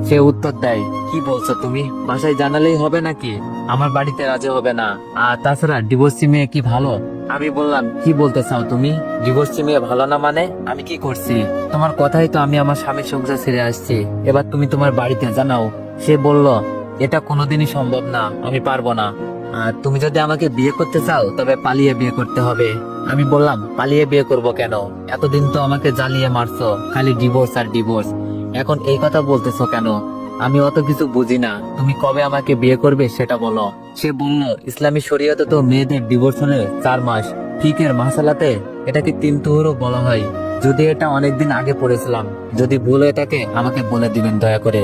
সে উত্তর দেয়, কি বলছো তুমি? বাসায় জানালেই হবে নাকি? আমার বাড়িতে রাজি হবে না, আর তাছাড়া ডিভোর্সি মেয়ে কি ভালো? আমি বললাম, কি বলতে চাও তুমি? ডিভোর্সি মেয়ে ভালো না মানে? আমি কি করছি? তোমার কথাই তো আমি আমার স্বামীর সংসার ছেড়ে আসছি, এবার তুমি তোমার বাড়িতে জানাও। সে বলল, এটা কোনোদিনই সম্ভব না, আমি পারবো না। আর তুমি যদি আমাকে বিয়ে করতে চাও তবে পালিয়ে বিয়ে করতে হবে। আমি বললাম, পালিয়ে বিয়ে করব কেন? এতদিন তো আমাকে জ্বালিয়ে মারছো, খালি ডিভোর্স আর ডিভোর্স, এখন এই কথা বলতেছো কেন? আমি অত কিছু বুঝি না, তুমি কবে আমাকে বিয়ে করবে সেটা বলো। সে বলল, ইসলামী শরীয়তে তো মেয়েদের ডিভোর্স হলে 4 মাস, ফিকের মাসালাতে এটাকে 3 তুহরও বলা হয়। যদি এটা অনেকদিন আগে পড়েছিলাম, যদি ভুল হয়ে থাকে আমাকে বলে দিবেন দয়া করে।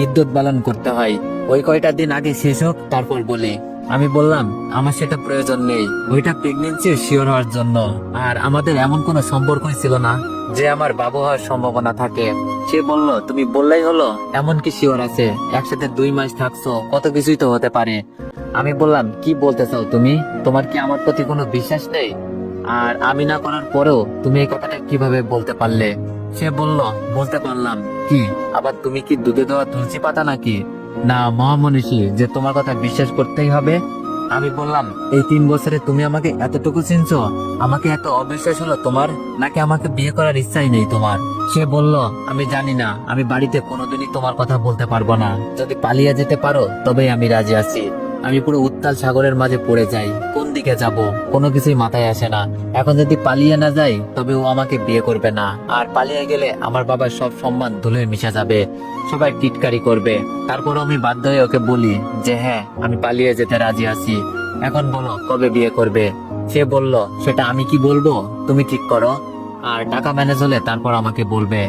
ইদ্যত পালন করতে হয়, ওই কয়টা দিন আগে শেষ হোক তারপর বলি। আমি বললাম, আমার সেটা প্রয়োজন নেই, ওইটা প্রেগনেন্সি শিওর হওয়ার জন্য, আর আমাদের এমন কোনো সম্পর্কই ছিল না যে আমার বাবু হওয়ার সম্ভাবনা থাকে। সে বলল, তুমি বললেই হলো, এমন কি শিওর আছে? একসাথে 2 মাস থাকছো, কত কিছুই তো হতে পারে। আমি বললাম, কি বলতে চাও তুমি? তোমার কি আমার প্রতি কোনো বিশ্বাস নেই? আর আমি না করার পরেও তুমি এই কথাটা কিভাবে বলতে পারলে? সে বলল, বলতে পারলাম। কি আবার, তুমি কি দুধে দেওয়া তুলসী পাতা নাকি? না মহামনীষী, যে তোমার কথা বিশ্বাস করতেই হবে। আমি বললাম, এই 3 বছরে তুমি আমাকে এতটুকু চিনছো, আমাকে এত অবিশ্বাস হলো তোমার, নাকি আমাকে বিয়ে করার ইচ্ছাই নেই তোমার? সে বলল, আমি জানি না, আমি বাড়িতে কোনোদিনই তোমার কথা বলতে পারবো না, যদি পালিয়ে যেতে পারো তবেই আমি রাজি আছি। আমি পুরো উত্তাল সাগরের মাঝে পড়ে যাই, কোন দিকে যাব কোনো কিছুই মাথায় আসে না। এখন যদি পালিয়ে না যাই তবে ও আমাকে বিয়ে করবে না, আর পালিয়ে গেলে আমার বাবার সব সম্মান ধুলে মিশে যাবে, সবাই টিটকারি করবে। তারপর আমি বাধ্য হয়ে ওকে বলি যে হ্যাঁ, আমি পালিয়ে যেতে রাজি আছি। এখন বলো, কবে বিয়ে করবে? সে বলল, সেটা আমি কি বলবো, তুমি ঠিক করো, আর টাকা ম্যানেজ হলে তারপর আমাকে বলবে।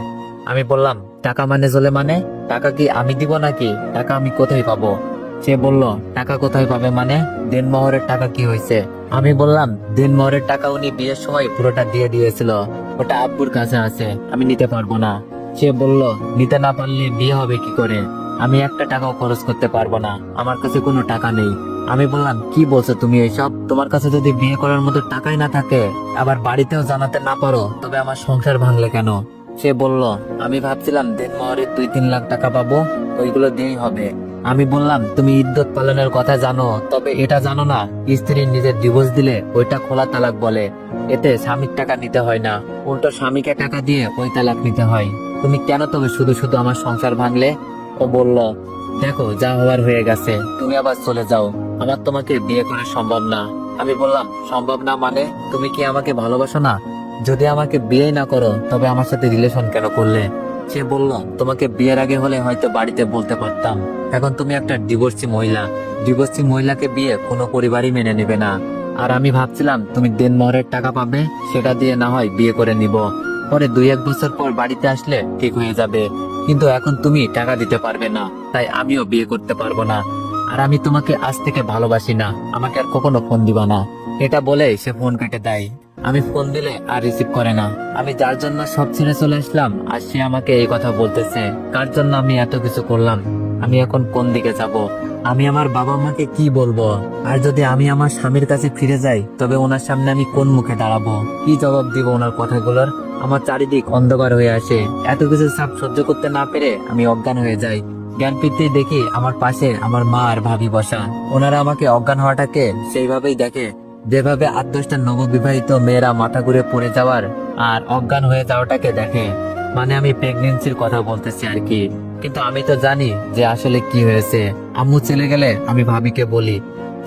আমি বললাম, টাকা ম্যানেজ হলে মানে? টাকা কি আমি দিব নাকি? টাকা আমি কোথায় পাবো? সে বলল, টাকা কোথায় পাবে মানে? দেনমোহরের টাকা কি হয়েছে? আমি বললাম, দেনমোহরের টাকা উনি বিয়ের সময় পুরোটা দিয়ে দিয়েছিল, ওটা আব্বুর কাছে আছে, আমি নিতে পারবো না। সে বলল, নিতে না পারলে বিয়ে হবে কি করে? আমি একটা টাকাও খরচ করতে পারবো না, আমার কাছে কোনো টাকা নেই। আমি বললাম, কি বলছো তুমি এইসব? তোমার কাছে যদি বিয়ে করার মতো টাকাই না থাকে, আবার বাড়িতেও জানাতে না পারো, তবে আমার সংসার ভাঙলে কেন? সে বলল, আমি ভাবছিলাম দেনমোহরের 2-3 লাখ টাকা পাবো, ওইগুলো দিয়েই হবে। আমি বললাম, তুমি ইদ্যত পালনের কথা জানো, তবে এটা জানো না স্ত্রী নিজের ডিভোর্স দিলে ওইটা খোলা তালাক বলে। এতে স্বামীর টাকা নিতে হয় না, উল্টো স্বামীকে টাকা দিয়ে ওই তালাক নিতে হয়। তুমি কেন তবে শুধু শুধু আমার সংসার ভাঙলে? ও বলল, দেখো যা হওয়ার হয়ে গেছে, তুমি আবার চলে যাও, আমার তোমাকে বিয়ে করা সম্ভব না। আমি বললাম, সম্ভব না মানে? তুমি কি আমাকে ভালোবাসো না? যদি আমাকে বিয়ে না করো তবে আমার সাথে রিলেশন কেন করলে? সে বলল, তোমাকে বিয়ের আগে হলে হয়তো বাড়িতে বলতে পারতাম, এখন তুমি একটা ডিভোর্সি মহিলা, ডিভোর্সি মহিলাকে বিয়ে কোনো পরিবারই মেনে নেবে না। আর আমি ভাবছিলাম তুমি দেনমোহরের টাকা পাবে, সেটা দিয়ে না হয় বিয়ে করে নিব, পরে 2-1 বছর পর বাড়িতে আসলে ঠিক হয়ে যাবে। কিন্তু এখন তুমি টাকা দিতে পারবে না, তাই আমিও বিয়ে করতে পারবো না। আর আমি তোমাকে আজ থেকে ভালোবাসি না, আমাকে আর কখনো ফোন দিবা না। এটা বলে সে ফোন কেটে দেয়। আমি ফোন দিলে আর রিসিভ করে না। আমি যার জন্য সব ছেড়ে চলে আসলাম, আর সে আমাকে এই কথা বলতেছে। কার জন্য আমি এত কিছু করলাম? আমি এখন কোন দিকে যাব? আমি আমার বাবা মাকে কি বলবো? আর যদি আমি আমার স্বামীর কাছে ফিরে যাই, তবে ওনার সামনে আমি কোন মুখে দাঁড়াবো? কি জবাব দিব ওনার কথাগুলোর? আমার চারিদিক অন্ধকার হয়ে আসে। এত কিছু চাপ সহ্য করতে না পেরে আমি অজ্ঞান হয়ে যাই। জ্ঞান ফিরতেই দেখি আমার পাশে আমার মা আর ভাবি বসা। ওনারা আমাকে অজ্ঞান হওয়াটাকে সেইভাবেই দেখে যেভাবে 8-10টা নববিবাহিত মেয়েরা মাথা ঘুরে পড়ে যাওয়ার আর অজ্ঞান হয়ে যাওয়াটাকে দেখে। মানে আমি প্রেগনেন্সির কথা বলতেছি আর কি। কিন্তু আমি তো জানি যে আসলে কি হয়েছে। আম্মু চলে গেলে আমি ভাবিকে বলি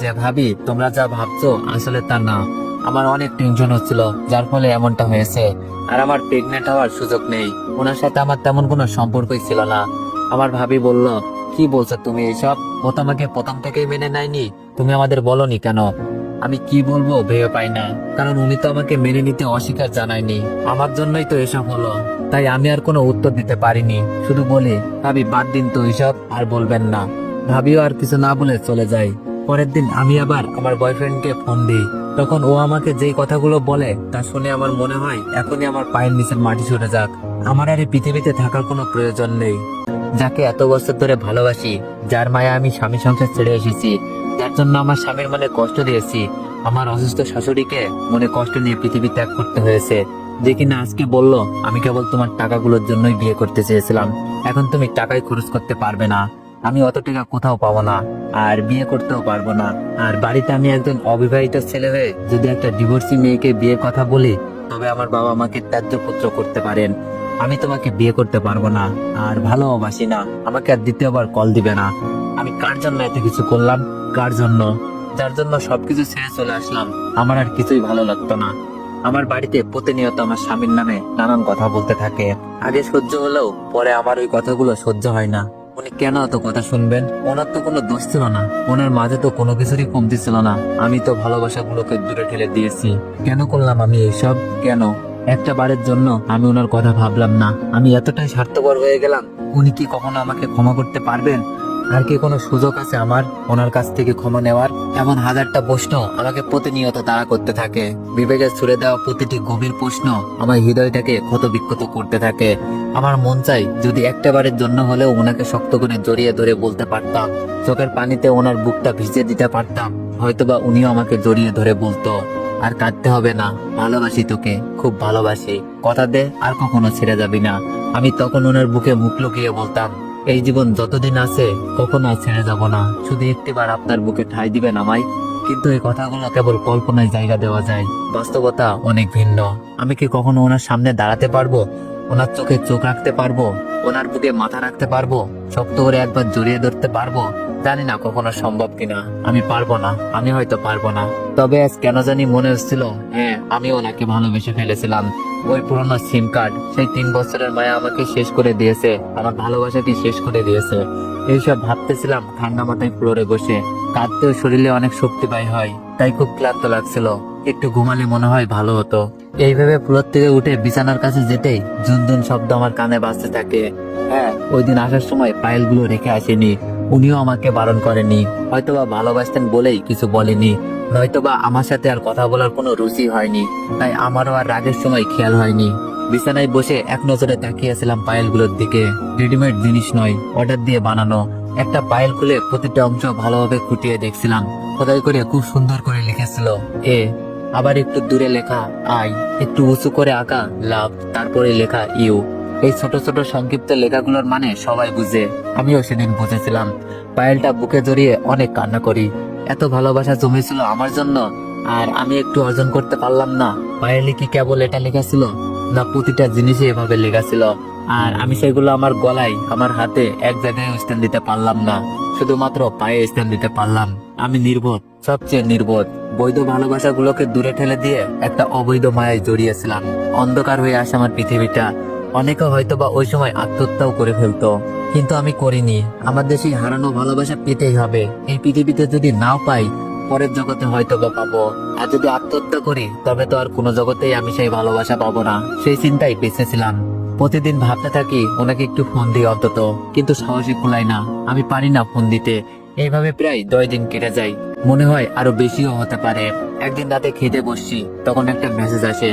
যে, ভাবি তোমরা যা ভাবছো আসলে তা না, আমার অনেক টেনশন হচ্ছিল যার ফলে এমনটা হয়েছে। আর আমার প্রেগনেন্ট হওয়ার সুযোগ নেই, ওনার সাথে আমার তেমন কোনো সম্পর্কই ছিল না। আমার ভাবি বলল, কি বলছো তুমি এইসব? ও তো আমাকে প্রথম থেকেই মেনে নেয়নি, তুমি আমাদের বলনি কেন? আমি কি বলবো ভেবে পাই না, কারণ উনি তো আমাকে মেনে নিতে অস্বীকার জানায়নি। আমার জন্যই তো এসব হলো, তাই আমি আর কোনো উত্তর দিতে পারিনি। শুধু বলি, ভাবি বাদ দিন তো এইসব, আর বলবেন না। ভাবিও আর কিছু না বলে চলে যায়। পরের দিন আমি আবার আমার বয়ফ্রেন্ডকে ফোন দিই। তখন ও আমাকে যেই কথাগুলো বলে তা শুনে আমার মনে হয় এখনই আমার পায়ের নিচের মাটি ছুটে যাক। আমার আর এই পৃথিবীতে থাকার কোনো প্রয়োজন নেই। যাকে এত বছর ধরে ভালোবাসি, যার মায়া আমি স্বামী সংসার ছেড়ে এসেছি, যার জন্য আমার স্বামীর মনে কষ্ট দিয়েছি, আমার অসুস্থ শাশুড়িকে মনে কষ্ট নিয়ে পৃথিবী ত্যাগ করতে হয়েছে, যে কিনা আজকে বলল আমি কেবল তোমার টাকাগুলোর জন্যই বিয়ে করতে চেয়েছিলাম, এখন তুমি টাকাই খরচ করতে পারবে না, আমি অত টাকা কোথাও পাবো না, আর বিয়ে করতেও পারবো না। আর বাড়িতে আমি একজন অবিবাহিত ছেলে হয়ে যদি একটা ডিভোর্সি মেয়েকে বিয়ের কথা বলি, তবে আমার বাবা আমাকে ত্যায্য পুত্র করতে পারেন। আমি তোমাকে বিয়ে করতে পারবো না, আর ভালোবাসি না, আমাকে আর দ্বিতীয়বার কল দিবে না। আমি কার জন্য এত কিছু করলাম? কার জন্য? যার জন্য সবকিছু ছেড়ে চলে আসলাম। আমার আর কিছুই ভালো লাগতো না। আমার বাড়িতে প্রতিনিয়ত আমার স্বামীর নামে নানান কথা বলতে থাকে। আগে সহ্য হলেও পরে আমার ওই কথাগুলো সহ্য হয় না। উনি কেন এত কথা শুনবেন? ওনার তো কোনো দোষ ছিল না, ওনার মাঝে তো কোনো কিছুরই কমতি ছিল না। আমি তো ভালোবাসাগুলোকে দূরে ঠেলে দিয়েছি। কেন করলাম আমি এইসব? কেন? একটা বারের জন্য আমি ওনার কথা ভাবলাম না। আমি এতটাই স্বার্থপর হয়ে গেলাম, উনি কি কখনো আমাকে ক্ষমা করতে পারবেন? আর কি কোনো সুযোগ আছে আমার ওনার কাছ থেকে ক্ষমা নেওয়ার? এমন হাজারটা প্রশ্ন আমাকে প্রতিনিয়ত তাড়া করতে থাকে। বিবেকে ছুড়ে দেওয়া প্রতিটি গভীর প্রশ্ন আমার হৃদয়টাকে ক্ষত বিক্ষত করতে থাকে। আমার মন চাই যদি একটা বারের জন্য হলেও ওনাকে শক্ত করে জড়িয়ে ধরে বলতে পারতাম, চোখের পানিতে ওনার বুকটা ভিজিয়ে দিতে পারতাম, হয়তোবা উনিও আমাকে জড়িয়ে ধরে বলতো, আর কাঁদতে হবে না, ভালোবাসি তোকে, খুব ভালোবাসি, কথা দে আর কখনো ছেড়ে যাবি না। আমি তখন ওনার বুকে মুখ লুকিয়ে বলতাম, এই জীবন যতদিন আছে কখনো আর ছেড়ে যাব না, শুধু একটিবার আপনার বুকে ঠাঁই দিবেন আমায়। কিন্তু এই কথাগুলো কেবল কল্পনায় জায়গা দেওয়া যায়, বাস্তবতা অনেক ভিন্ন। আমি কি কখনো ওনার সামনে দাঁড়াতে পারবো? ওনার চোখে চোখ রাখতে পারবো? ওনার বুকে মাথা রাখতে পারবো? শক্ত করে একবার জড়িয়ে ধরতে পারবো? জানি না কখনো সম্ভব কিনা। আমি পারবো না, আমি হয়তো পারবো না। তবে আজ কেন জানি মনে হচ্ছিল, হ্যাঁ আমি ওনাকে ভালোবেসে ফেলেছিলাম। ওই পুরোনো সিম কার্ড, সেই 3 বছরের মায়া আমাকে শেষ করে দিয়েছে, আমার ভালোবাসাকে শেষ করে দিয়েছে। এইসব ভাবতেছিলাম ঠান্ডা মাথায় ফ্লোরে বসে। কাঁদতেও শরীরে অনেক শক্তি পাই হয়, তাই খুব ক্লান্ত লাগছিল। একটু ঘুমালে মনে হয় ভালো হতো। এইভাবে ফ্লোর থেকে উঠে বিছানার কাছে যেতেই ঝুনঝুন শব্দ আমার কানে বাজতে থাকে। হ্যাঁ, ওই দিন আসার সময় পায়েলগুলো রেখে আসেনি। উনিও আমাকে বারণ করেনি, হয়তোবা ভালোবাসতেন বলেই কিছু বলেনি, নয়তোবা আমার সাথে আর কথা বলার কোনো রুচি হয়নি, তাই আমারও আর রাগের সময় খেয়াল হয়নি। বিছানায় বসে এক নজরে তাকিয়েছিলাম পায়েলগুলোর দিকে। রেডিমেড জিনিস নয়, অর্ডার দিয়ে বানানো। একটা পায়েল খুলে প্রতিটা অংশ ভালোভাবে খুঁটিয়ে দেখছিলাম। খোদাই করে খুব সুন্দর করে লিখেছিল এ, আবার একটু দূরে লেখা আই, একটু উঁচু করে আঁকা লাভ, তারপরে লেখা ইউ। এই ছোট ছোট সংক্ষিপ্ত লেখাগুলোর মানে সবাই বুঝে। আমিও সেদিন বুঝেছিলাম। পায়েলটা বুকে জড়িয়ে অনেক কান্না করি। এত ভালোবাসা জমেছিল আমার জন্য, আর আমি একটু অর্জন করতে পারলাম না। পায়েলে কি কেবল এটা লেখা ছিল, না প্রতিটা জিনিসই এভাবে লেখা ছিল, আর আমি সেগুলো আমার গলায়, আমার হাতে এক জায়গায় স্থান দিতে পারলাম না, শুধুমাত্র পায়ে স্থান দিতে পারলাম। আমি নির্বোধ, সবচেয়ে নির্বোধ। বৈধ ভালোবাসাগুলোকে দূরে ঠেলে দিয়ে একটা অবৈধ মায়ায় জড়িয়েছিলাম। অন্ধকার হয়ে আসে আমার পৃথিবীটা। অনেকে হয়তো বা ওই সময় আত্মহত্যাও করে ফেলতো, কিন্তু আমি করিনি। আমার দেশে হারানো ভালোবাসা পেতেই হবে। এই পৃথিবীতে যদি নাও পাই, পরের জগতে হয়তো বা পাবো। আর যদি আত্মহত্যা করি, তবে তো আর কোনো জগতেই আমি সেই ভালোবাসা পাবো না। সেই চিন্তাই বেঁচেছিলাম। প্রতিদিন ভাবতে থাকি ওনাকে একটু ফোন দিই অন্তত, কিন্তু সাহসী কুলাই না। আমি পারি না ফোন দিতে। এইভাবে প্রায় 10 দিন কেটে যায়। মনে হয় আরো বেশিও হতে পারে। একদিন রাতে খেতে বসছি, তখন একটা মেসেজ আসে।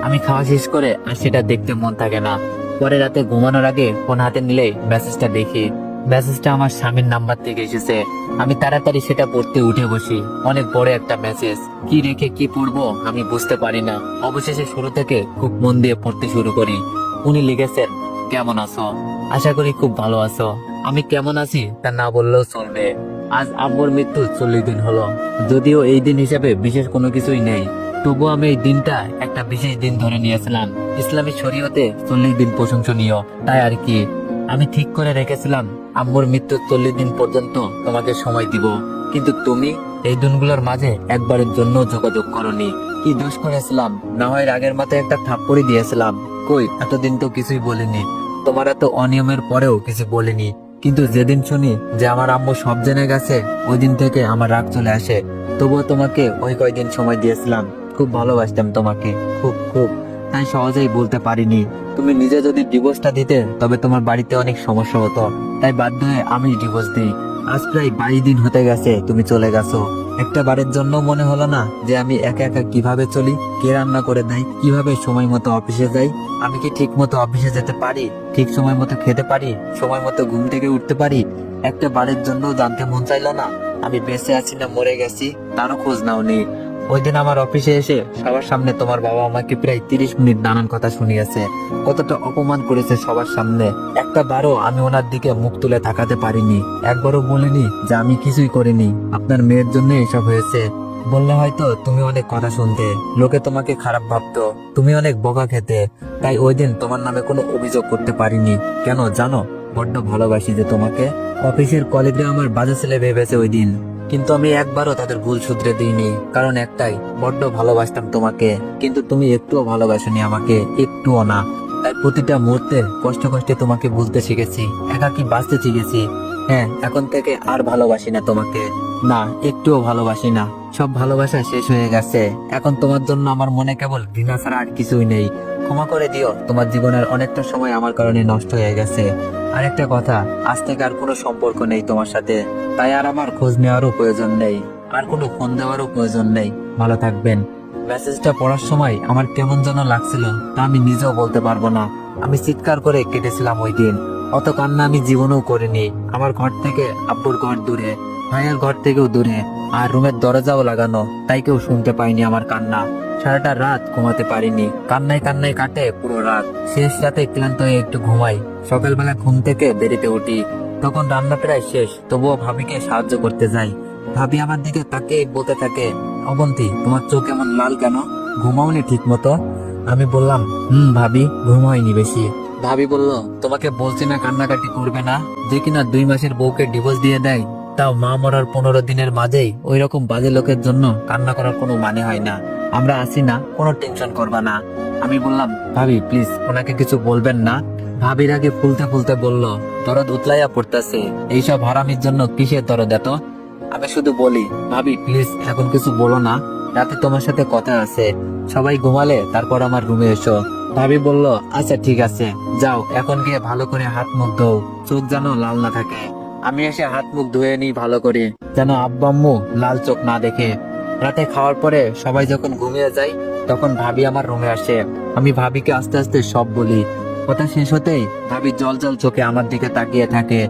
আমি খাওয়া শেষ করে আর সেটা দেখতে মন থাকে না। পরে রাতে ঘুমানোর আগে ফোন হাতে নিলেই মেসেজটা দেখি। মেসেজটা আমার স্বামীর নাম্বার থেকে এসেছে। আমি তাড়াতাড়ি সেটা পড়তে উঠে বসি। অনেক বড় একটা মেসেজ। কি রেখে কি পড়বো আমি বুঝতে পারি না। অবশেষে শুরু থেকে খুব মন দিয়ে পড়তে শুরু করি। উনি লিখেছেন, কেমন আছো? আশা করি খুব ভালো আছো। আমি কেমন আছি তা না বললেও চলবে। আজ আব্বুর মৃত্যু 40 দিন হলো। যদিও এই দিন হিসেবে বিশেষ কোনো কিছুই নেই, তবুও আমি এই দিনটা একটা বিশেষ দিন ধরে নিয়েছিলাম। ইসলামী শরীয়তে 40 দিন প্রশংসনীয়, তাই আর কি। আমি ঠিক করে রেখেছিলাম আম্মুর মৃত্যুর 40 দিন পর্যন্ত তোমাকে সময় দিব, কিন্তু তুমি এই দিনগুলোর মাঝে একবারের জন্য যোগাযোগ করনি। কি দোষ করেছিলাম? না হয় রাগের মাথায় একটা থাপ্পড়ই দিয়েছিলাম। কই, এতদিন তো কিছুই বলিনি। তোমার এত অনিয়মের পরেও কিছু বলিনি, কিন্তু যেদিন শুনি যে আমার আম্মু সব জেনে গেছে, ওই দিন থেকে আমার রাগ চলে আসে। তবুও তোমাকে ওই কয়দিন সময় দিয়েছিলাম। খুব ভালোবাসতাম তোমাকে, খুব খুব। তাই সহজেই বলতে পারিনি। তুমি নিজে যদি ডিভোর্সটা দিতে, তবে তোমার বাড়িতে অনেক সমস্যা হতো। তাই বাধ্য হয়ে আমি ডিভোর্স দিই। আজ প্রায় 22 দিন হতে গেছে তুমি চলে গেছো। একটা বারের জন্য মনে হলো না যে আমি একা একা কিভাবে চলি, কে রান্না করে দেয়, কিভাবে সময় মতো অফিসে যাই? আমি কি ঠিক মতো অফিসে যেতে পারি? ঠিক সময় মতো খেতে পারি? সময় মতো ঘুম থেকে উঠতে পারি? একটা বারের জন্য জানতে মন চাইলো না আমি বেঁচে আছি না মরে গেছি? তারও খোঁজ নাও নেই। ওই দিন আমার অফিসে এসে সবার সামনে তোমার বাবা আমাকে প্রায় 30 মিনিট নানান কথা শুনিয়েছে। কতটা অপমান করেছে সবার সামনে। একটা বারও আমি ওনার দিকে মুখ তুলে তাকাতে পারিনি। একবারও বলিনি যে আমি কিছুই করিনি, আপনার মেয়ের জন্য এসব হয়েছে। বললে হয়তো তুমি অনেক কথা শুনতে, লোকে তোমাকে খারাপ ভাবতো, তুমি অনেক বকা খেতে। তাই ওই দিন তোমার নামে কোনো অভিযোগ করতে পারিনি। কেন জানো? বড্ড ভালোবাসি যে তোমাকে। অফিসের কলিগরা আমার বাজে ছেলে ভেবেছে ওই দিন, কিন্তু আমি একবারও তাদের ভুল শুধরে দিইনি। কারণ একটাই, বড্ড ভালোবাসতাম তোমাকে। কিন্তু তুমি একটুও ভালোবাসোনি আমাকে, একটুও না। তাই প্রতিটা মুহূর্তে কষ্ট কষ্টে তোমাকে ভুলতে শিখেছি, একাকী বাঁচতে শিখেছি। হ্যাঁ, এখন থেকে আর ভালোবাসি না তোমাকে। না, একটুও ভালোবাসি না। সব ভালোবাসা শেষ হয়ে গেছে। এখন তোমার জন্য আমার মনে কেবল ঘৃণা ছাড়া আর কিছুই নেই। ক্ষমা করে দিও, তোমার জীবনের অনেকটা সময় আমার কারণে নষ্ট হয়ে গেছে। আর একটা কথা, আজ থেকে আর কোনো সম্পর্ক নেই তোমার সাথে। তাই আর আমার খোঁজ নেওয়ারও প্রয়োজন নেই, আর কোনো ফোন দেওয়ারও প্রয়োজন নেই। ভালো থাকবেন। মেসেজটা পড়ার সময় আমার কেমন যেন লাগছিল, তা আমি নিজেও বলতে পারবো না। আমি চিৎকার করে কেটেছিলাম ওই দিন। অত কান্না আমি জীবনেও করিনি। আমার ঘর থেকে আব্বুর ঘর দূরে, ভাইয়ের ঘর থেকেও দূরে, আর রুমের দরজাও লাগানো, তাই কেউ শুনতে পাইনি আমার কান্না। সারাটা রাত ঘুমাতে পারিনি। কান্নায় কান্নায় কাটে পুরো রাত। শেষ রাতে ক্লান্ত হয়ে একটু ঘুমাই। সকালবেলা ঘুম থেকে দেরিতে উঠি। তখন রান্না প্রায় শেষ, তবুও ভাবিকে সাহায্য করতে যাই। ভাবি আমার দিকে তাকে বলতে থাকে, অবন্তী, তোমার চোখ এমন লাল কেন? ঘুমাওনি ঠিক মতো? আমি বললাম, ভাবি, ঘুম হয়নি বেশি। ভাবি বলল, তোমাকে বলছি না কান্নাকাটি করবে না? যে কিনা 2 মাসের বউকে ডিভোর্স দিয়ে দেয়, তাও মা মরার 15 দিনের মাঝেই ওই রকম বাজে লোকের জন্য কান্না করার কোনো মানে হয় না। আমরা আছি না, কোনো টেনশন করবা না। আমি বললাম, ভাবি প্লিজ ওনাকে কিছু বলবেন না। ভাবির আগে ফুলতে ফুলতে বলল, দরদ উতলাইয়া পড়তেছে, এইসব হারামির জন্য কিসের দরদ এত? আমি শুধু বলি, ভাবি প্লিজ এখন কিছু বলো না, রাতে তোমার সাথে কথা আছে। সবাই ঘুমালে তারপর আমার রুমে এসো। ভাবি বলল, আচ্ছা ঠিক আছে, যাও এখন গিয়ে ভালো করে হাত মুখ ধোও, চোখ যেন লাল না থাকে। আমি এসে হাত মুখ ধুয়ে নিই ভালো করে, যেন আব্বা আম্মু লাল চোখ না দেখে। রাতে খাওয়ার পরে সবাই যখন ঘুমিয়ে যায়, তখন ভাবি আমার রুমে আসে। আমি ভাবিকে আস্তে আস্তে সব বলি। কথা শেষ হতেই ভাবি জল জল চোখে আমার দিকে তাকিয়ে থাকে।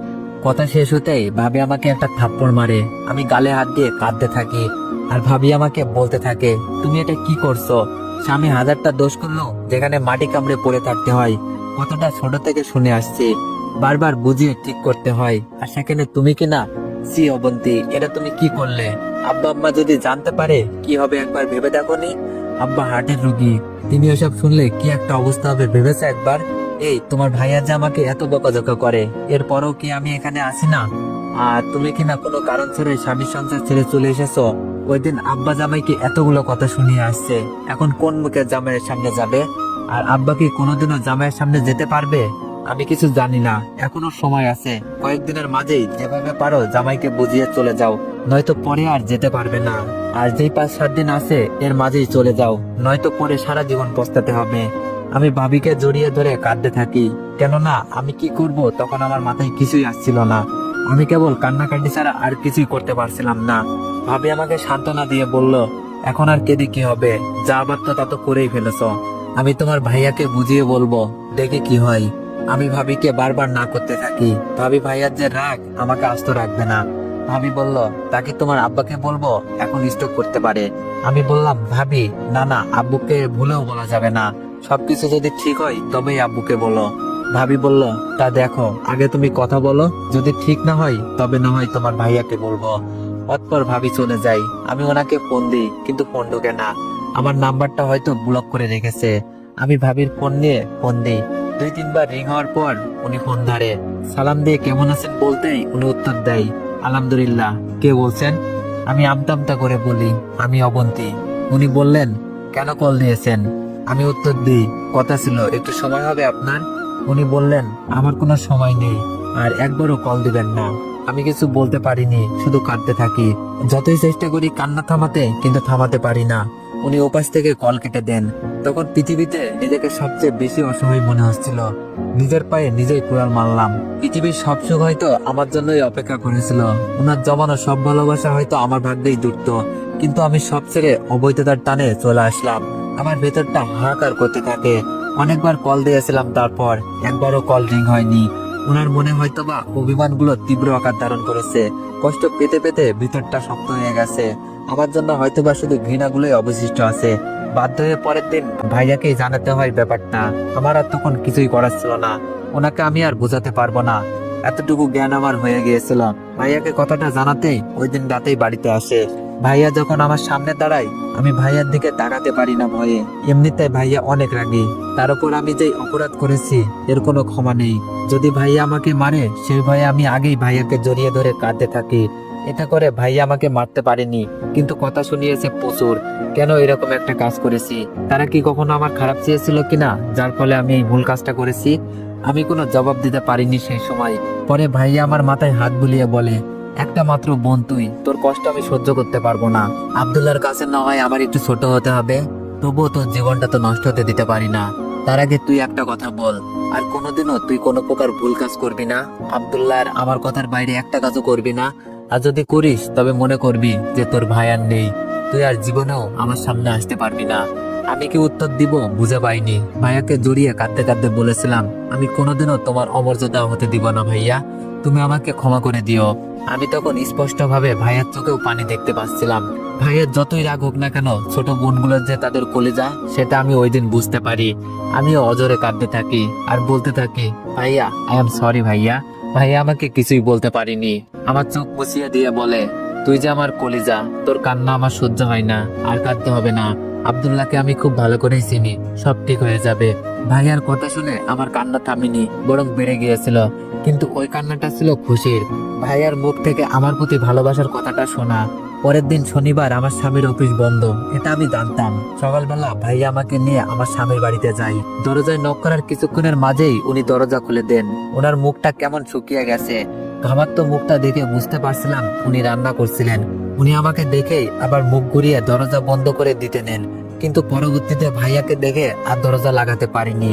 কথা শেষ হতেই ভাবি আমাকে একটা থাপ্পড় মারে। আমি গালে হাত দিয়ে কাঁদতে থাকি। আর ভাবি আমাকে বলতে থাকে, তুমি এটা কি করছো? স্বামী 1000টা দোষ করলো, যেখানে মাটি কামড়ে পড়ে থাকতে হয়, কতটা ছোট থেকে শুনে আসছি, বারবার বুঝিয়ে ঠিক করতে হয়, আর সেখানে তুমি কি না? সি অবন্তী, এটা তুমি কি করলে? আব্বা আম্মা যদি জানতে পারে কি হবে একবার ভেবে দেখোনি? আব্বা হার্টের রোগী, তিনি ওসব শুনলে কি একটা অবস্থা হবে ভেবেছে একবার? এই তোমার ভাইয়া যে আমাকে এত বকাঝকা করে, এরপরও কি আমি এখানে আসি না? আর তুমি কি না কোনো কারণ ছাড়াই স্বামী সংসার ছেড়ে চলে এসেছো? ওই দিন আব্বা জামাইকে এতগুলো কথা শুনিয়ে আসছে, এখন কোন মুখে জামাইয়ের সামনে যাবে? আর আব্বা কি কোনোদিনও জামাইয়ের সামনে যেতে পারবে? আমি কিছু জানি না, এখনো সময় আছে। কয়েকদিনের মাঝেই যেভাবে পারো জামাইকে বুঝিয়ে চলে যাও, নয়তো পরে আর যেতে পারবে না। আর যেই 5-7 দিন আছে এর মাঝেই চলে যাও, নয়তো পরে সারা জীবন পস্তাতে হবে। আমি ভাবিকে জড়িয়ে ধরে কাঁদতে থাকি, কেননা আমি কি করব তখন আমার মাথায় কিছুই আসছিল না। আমি কেবল কান্নাকাটি ছাড়া আর কিছুই করতে পারছিলাম না। ভাবি আমাকে সান্ত্বনা দিয়ে বলল, এখন আর কেঁদে কি হবে, যা আবার তো তা তো করেই ফেলেছো। আমি তোমার ভাইয়াকে বুঝিয়ে বলবো, দেখে কি হয়। আমি ভাবিকে বারবার না করতে থাকি। ভাবি ভাইয়ার যে রাগ আমাকে আস্ত রাখবে না। ভাবি বলল, তাকে তোমার আব্বাকে বলবো, এখন স্টক করতে পারে। আমি বললাম, ভাবি না না, আব্বুকে ভুলেও বলা যাবে না, সবকিছু যদি ঠিক হয় তবেই আব্বুকে বলো। ভাবি বলল, তা দেখো, আগে তুমি কথা বলো, যদি ঠিক না হয় তবে না হয় তোমার ভাইয়াকে বলবো। অতঃপর ভাবি চলে যাই। আমি ওনাকে ফোন দিই, কিন্তু ফোন ঢোকে না। আমার নাম্বারটা হয়তো ব্লক করে রেখেছে। আমি ভাবির ফোন নিয়ে ফোন দিই। 2-3 বার রিং হওয়ার পর উনি ফোন ধরে। সালাম দিয়ে কেমন আছেন বলতেই উনি উত্তর দেয়, আলহামদুলিল্লাহ। কে বলছেন? আমি আমতা আমতা করে বলি, আমি অবন্তী। উনি বললেন, কেন কল দিয়েছেন? আমি উত্তর দিই, কথা ছিল, একটু সময় হবে আপনার? উনি বললেন, আমার কোনো সময় নেই, আর একবারও কল দিবেন না। আমি কিছু বলতে পারিনি, শুধু কাঁদতে থাকি। যতই চেষ্টা করি কান্না থামাতে, কিন্তু থামাতে পারি না। উনি ওপাশ থেকে কল কেটে দেন। তখন পৃথিবীতে নিজেকে সবচেয়ে বেশি অসহায় মনে হচ্ছিল। নিজের পায়ে নিজেই কুড়াল মারলাম। পৃথিবীর সব সুখ হয়তো আমার জন্যই অপেক্ষা করেছিল। ওনার জমানো সব ভালোবাসা হয়তো আমার ভাগ্যেই জুটতো, কিন্তু আমি সব ছেড়ে অবৈধতার টানে চলে আসলাম। আমার ভেতরটা হাহাকার করতে থাকে। অনেকবার কল দিয়েছিলাম, তারপর একবারও কল রিং হয়নি। ওনার মনে হয়তোবা অভিমানগুলো তীব্র আকার ধারণ করেছে। কষ্ট পেতে পেতে ভিতরটা শক্ত হয়ে গেছে। আমার জন্য হয়তোবা শুধু ঘৃণাগুলোই অবশিষ্ট আছে। বাধ্য হয়ে পরের দিন ভাইয়াকেই জানাতে হয় ব্যাপারটা। আমার আর তখন কিছুই করার ছিল না। ওনাকে আমি আর বোঝাতে পারবো না, এতটুকু জ্ঞান আমার হয়ে গিয়েছিল। ভাইয়াকে কথাটা জানাতেই ওই দিন রাতেই বাড়িতে আসে। ভাইয়া যখন আমার সামনে দাঁড়ায়, আমি ভাইয়ার দিকে তাকাতে পারি না ভয়ে। এমনিতে ভাইয়া অনেক রাগী, তার উপর আমি যেই অপরাধ করেছি এর কোনো ক্ষমা নেই। যদি ভাইয়া আমাকে মারে, সেই ভয়ে আমি আগেই ভাইয়াকে জড়িয়ে ধরে কাঁদতে থাকি। এটা করে ভাইয়া আমাকে মারতে পারেনি, কিন্তু কথা শুনিয়েছে প্রচুর। কেন এরকম একটা কাজ করেছি? তারা কি কখনো আমার খারাপ চেয়েছিল কিনা, যার ফলে আমি এই ভুল কাজটা করেছি? আমি কোনো জবাব দিতে পারিনি সেই সময়। পরে ভাইয়া আমার মাথায় হাত বুলিয়ে বলে, একটা মাত্র বোন তুই, তোর কষ্ট আমি সহ্য করতে পারবো না। আব্দুল্লাহর কাছে না হয় আমার একটু ছোট হতে হবে, তবুও তোর জীবনটা তো নষ্ট হতে দিতে পারি না। তার আগে তুই একটা কথা বল, আর কোনোদিনও তুই কোনো প্রকার ভুল কাজ করবি না? আব্দুল্লাহর আমার কথার বাইরে একটা কাজও করবি না? আর যদি করিস তবে মনে করবি যে তোর ভাই আর নেই, তুই আর জীবনেও আমার সামনে আসতে পারবি না। আমি কি উত্তর দিব বুঝে পাইনি। ভাইয়াকে জড়িয়ে কাঁদতে কাঁদতে বলেছিলাম, আমি কোনোদিনও তোমার অমর্যাদা হতে দিব না ভাইয়া, তুমি আমাকে ক্ষমা করে দিও। আমি তখন স্পষ্ট ভাবে ভাইয়ার চোখেও পানি দেখতে পাচ্ছিলাম। ভাইয়ের যতই রাগ হোক না কেন, ছোট বোনগুলোর যে তাদের কলিজা, সেটা আমি ওই দিন বুঝতে পারি। আমিও অজরে কাঁদতে থাকি আর বলতে থাকি, ভাইয়া আই এম সরি ভাইয়া। ভাইয়া আমাকে কিছুই বলতে পারিনি। আমার চোখ মুছিয়ে দিয়ে বলে, তুই যে আমার কলিজা, তোর কান্না আমার সহ্য হয় না, আর কাঁদতে হবে না। আব্দুল্লাহকে আমি খুব ভালো করেই চিনি, সব ঠিক হয়ে যাবে। ভাইয়ার কথা শুনে আমার কান্না থামেনি, বরং বেড়ে গিয়েছিল। কিন্তু ওই কান্নাটা ছিল খুশির। ভাইয়ার মুখ থেকে আমার প্রতি ভালোবাসার কথাটা শোনা। পরের দিন শনিবার আমার স্বামীর অফিস বন্ধ, এটা আমি জানতাম। সকালবেলা ভাইয়া আমাকে নিয়ে আমার স্বামীর বাড়িতে যাই। দরজায় নক করার কিছুক্ষণের মাঝেই উনি দরজা খুলে দেন। ওনার মুখটা কেমন শুকিয়ে গেছে। ঘামাক্ত মুখটা দেখে বুঝতে পারছিলাম উনি রান্না করছিলেন। উনি আমাকে দেখেই আবার মুখ ঘুরিয়ে দরজা বন্ধ করে দিতে নেন, কিন্তু পরবর্তীতে ভাইয়াকে দেখে আর দরজা লাগাতে পারিনি।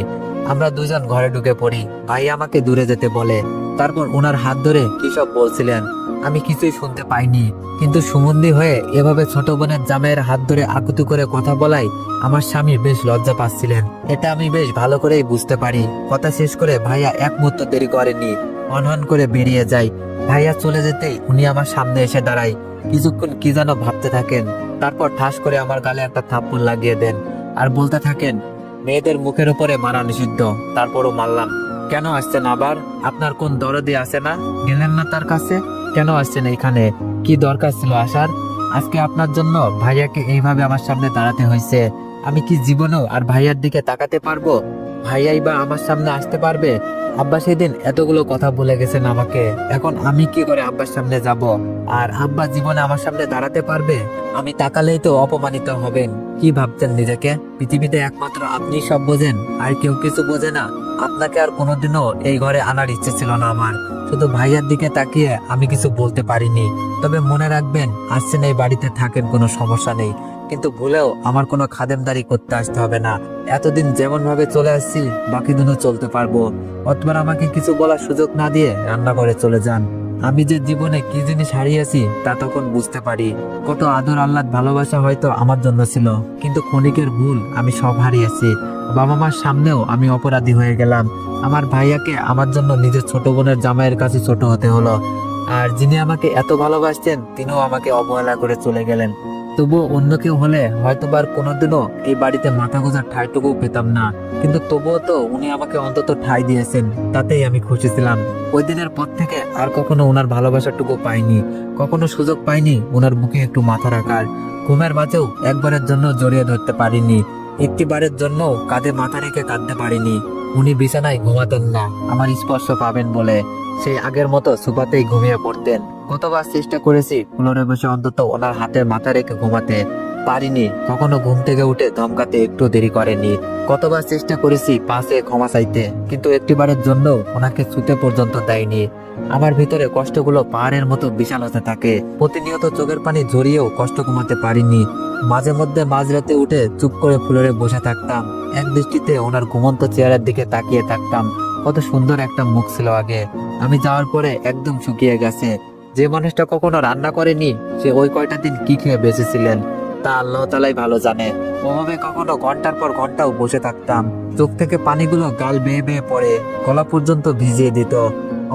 আমরা দুজন ঘরে ঢুকে পড়ি। ভাইয়া আমাকে দূরে যেতে বলে। তারপর ওনার হাত ধরে কি সব বলছিলেন, আমি কিছুই শুনতে পাইনি। কিন্তু সুমন্দি হয়ে এভাবে ছোট বোনের জামাইয়ের হাত ধরে আকুতি করে কথা বলাই আমার স্বামী বেশ লজ্জা পাচ্ছিলেন। এটা আমি বেশ ভালো করেই বুঝতে পারি। কথা শেষ করে ভাইয়া এক মুহূর্ত দেরি করেনি, হনহন করে বেরিয়ে যায়। ভাইয়া চলে যেতেই উনি আমার সামনে এসে দাঁড়ায়। কিছুক্ষণ কি যেন ভাবতে থাকেন, তারপর ঠাস করে আমার গালে একটা থাপ্পড় লাগিয়ে দেন আর বলতে থাকেন, মেয়েদের মুখের উপরে মারা নিষিদ্ধ, তারপরও মারলাম। কেন আসছেন আবার? আপনার কোন দরদি আছে না? গেলেন না তার কাছে? কেন আসছেন এইখানে? কি দরকার ছিল আসার? আজকে আপনার জন্য ভাইয়াকে এইভাবে আমার সামনে দাঁড়াতে হয়েছে। আমি কি জীবনেও আর ভাইয়ার দিকে তাকাতে পারবো? ভাইয়াই বা আমার সামনে আসতে পারবে? আব্বা সেদিন এতগুলো কথা বলে গেছেন আমাকে, এখন আমি কি করে আব্বার সামনে যাব? আর আব্বা জীবনে আমার সামনে দাঁড়াতে পারবে? আমি তাকালেই তো অপমানিত হবেন। কি ভাবছেন নিজেকে? পৃথিবীতে একমাত্র আপনি সব বোঝেন, আর কেউ কিছু বোঝে না। আপনাকে আর কোনোদিনও এই ঘরে আনার ইচ্ছে ছিল না আমার। শুধু ভাইয়ার দিকে তাকিয়ে আমি কিছু বলতে পারিনি। তবে মনে রাখবেন, আসছেন এই বাড়িতে থাকেন, কোনো সমস্যা নেই, কিন্তু ভুলেও আমার কোনো খাদেমদারি করতে আসতে হবে না। এতদিন যেমন ভাবে চলে আসছি বাকি দিনও চলতে পারবো। অতবার আমাকে কিছু বলার সুযোগ না দিয়ে রান্না করে চলে যান। আমি যে জীবনে কি জিনিস হারিয়েছি তা তখন বুঝতে পারি। কত আদর আহ্লাদ ভালোবাসা হয়তো আমার জন্য ছিল, কিন্তু ক্ষণিকের ভুল আমি সব হারিয়েছি। বাবা মার সামনেও আমি অপরাধী হয়ে গেলাম। আমার ভাইয়াকে আমার জন্য নিজের ছোট বোনের জামাইয়ের কাছে ছোট হতে হলো। আর যিনি আমাকে এত ভালোবাসতেন তিনিও আমাকে অবহেলা করে চলে গেলেন। তবুও অন্য কেউ হলে হয়তোবার কোনোদিনও এই বাড়িতে মাথা গোঁজার ঠাঁইটুকু পেতাম না, কিন্তু তবুও তো উনি আমাকে অন্তত ঠাঁই দিয়েছেন, তাতেই আমি খুশি ছিলাম। ওই দিনের পর থেকে আর কখনো ওনার ভালোবাসাটুকু পাইনি, কখনো সুযোগ পাইনি ওনার বুকে একটু মাথা রাখার। ঘুমের মাঝেও একবারের জন্য জড়িয়ে ধরতে পারিনি, একটিবারের জন্য কাঁধে মাথা রেখে কাঁদতে পারিনি। উনি বিছানায় ঘুমাতেন না আমার স্পর্শ পাবেন বলে, সেই আগের মতো সোফাতেই ঘুমিয়ে পড়তেন। কতবার চেষ্টা করেছি ফ্লোরে বসে অন্তত ওনার হাতে মাথা রেখে ঘুমাতে, পারিনি। কখনো ঘুম থেকে উঠে ধমকাতে একটু দেরি করেনি। কতবার চেষ্টা করেছি পাশে ক্ষমা চাইতে, কিন্তু একটিবারের জন্য ওনাকে ছুতে পর্যন্ত দেয়নি। আমার ভিতরে কষ্টগুলো পাহাড়ের মতো বিশাল হতে থাকে। প্রতিনিয়ত চোখের পানি ঝরিয়েও কষ্ট কমাতে পারিনি। মাঝে মধ্যে মাঝরাতে উঠে চুপ করে ফ্লোরে বসে থাকতাম, এক দৃষ্টিতে ওনার ঘুমন্ত চেহারার দিকে তাকিয়ে থাকতাম। কত সুন্দর একটা মুখ ছিল আগে, আমি যাওয়ার পরে একদম শুকিয়ে গেছে। যে মানুষটা কখনো রান্না করেনি সে ওই কয়টা দিন কি খেয়ে বেঁচেছিলেন তা আল্লাহ তাআলাই ভালো জানে। ওভাবে কখনো ঘন্টার পর ঘন্টাও বসে থাকতাম, চোখ থেকে পানিগুলো গাল বেয়ে বেয়ে পড়ে গলা পর্যন্ত ভিজিয়ে দিত।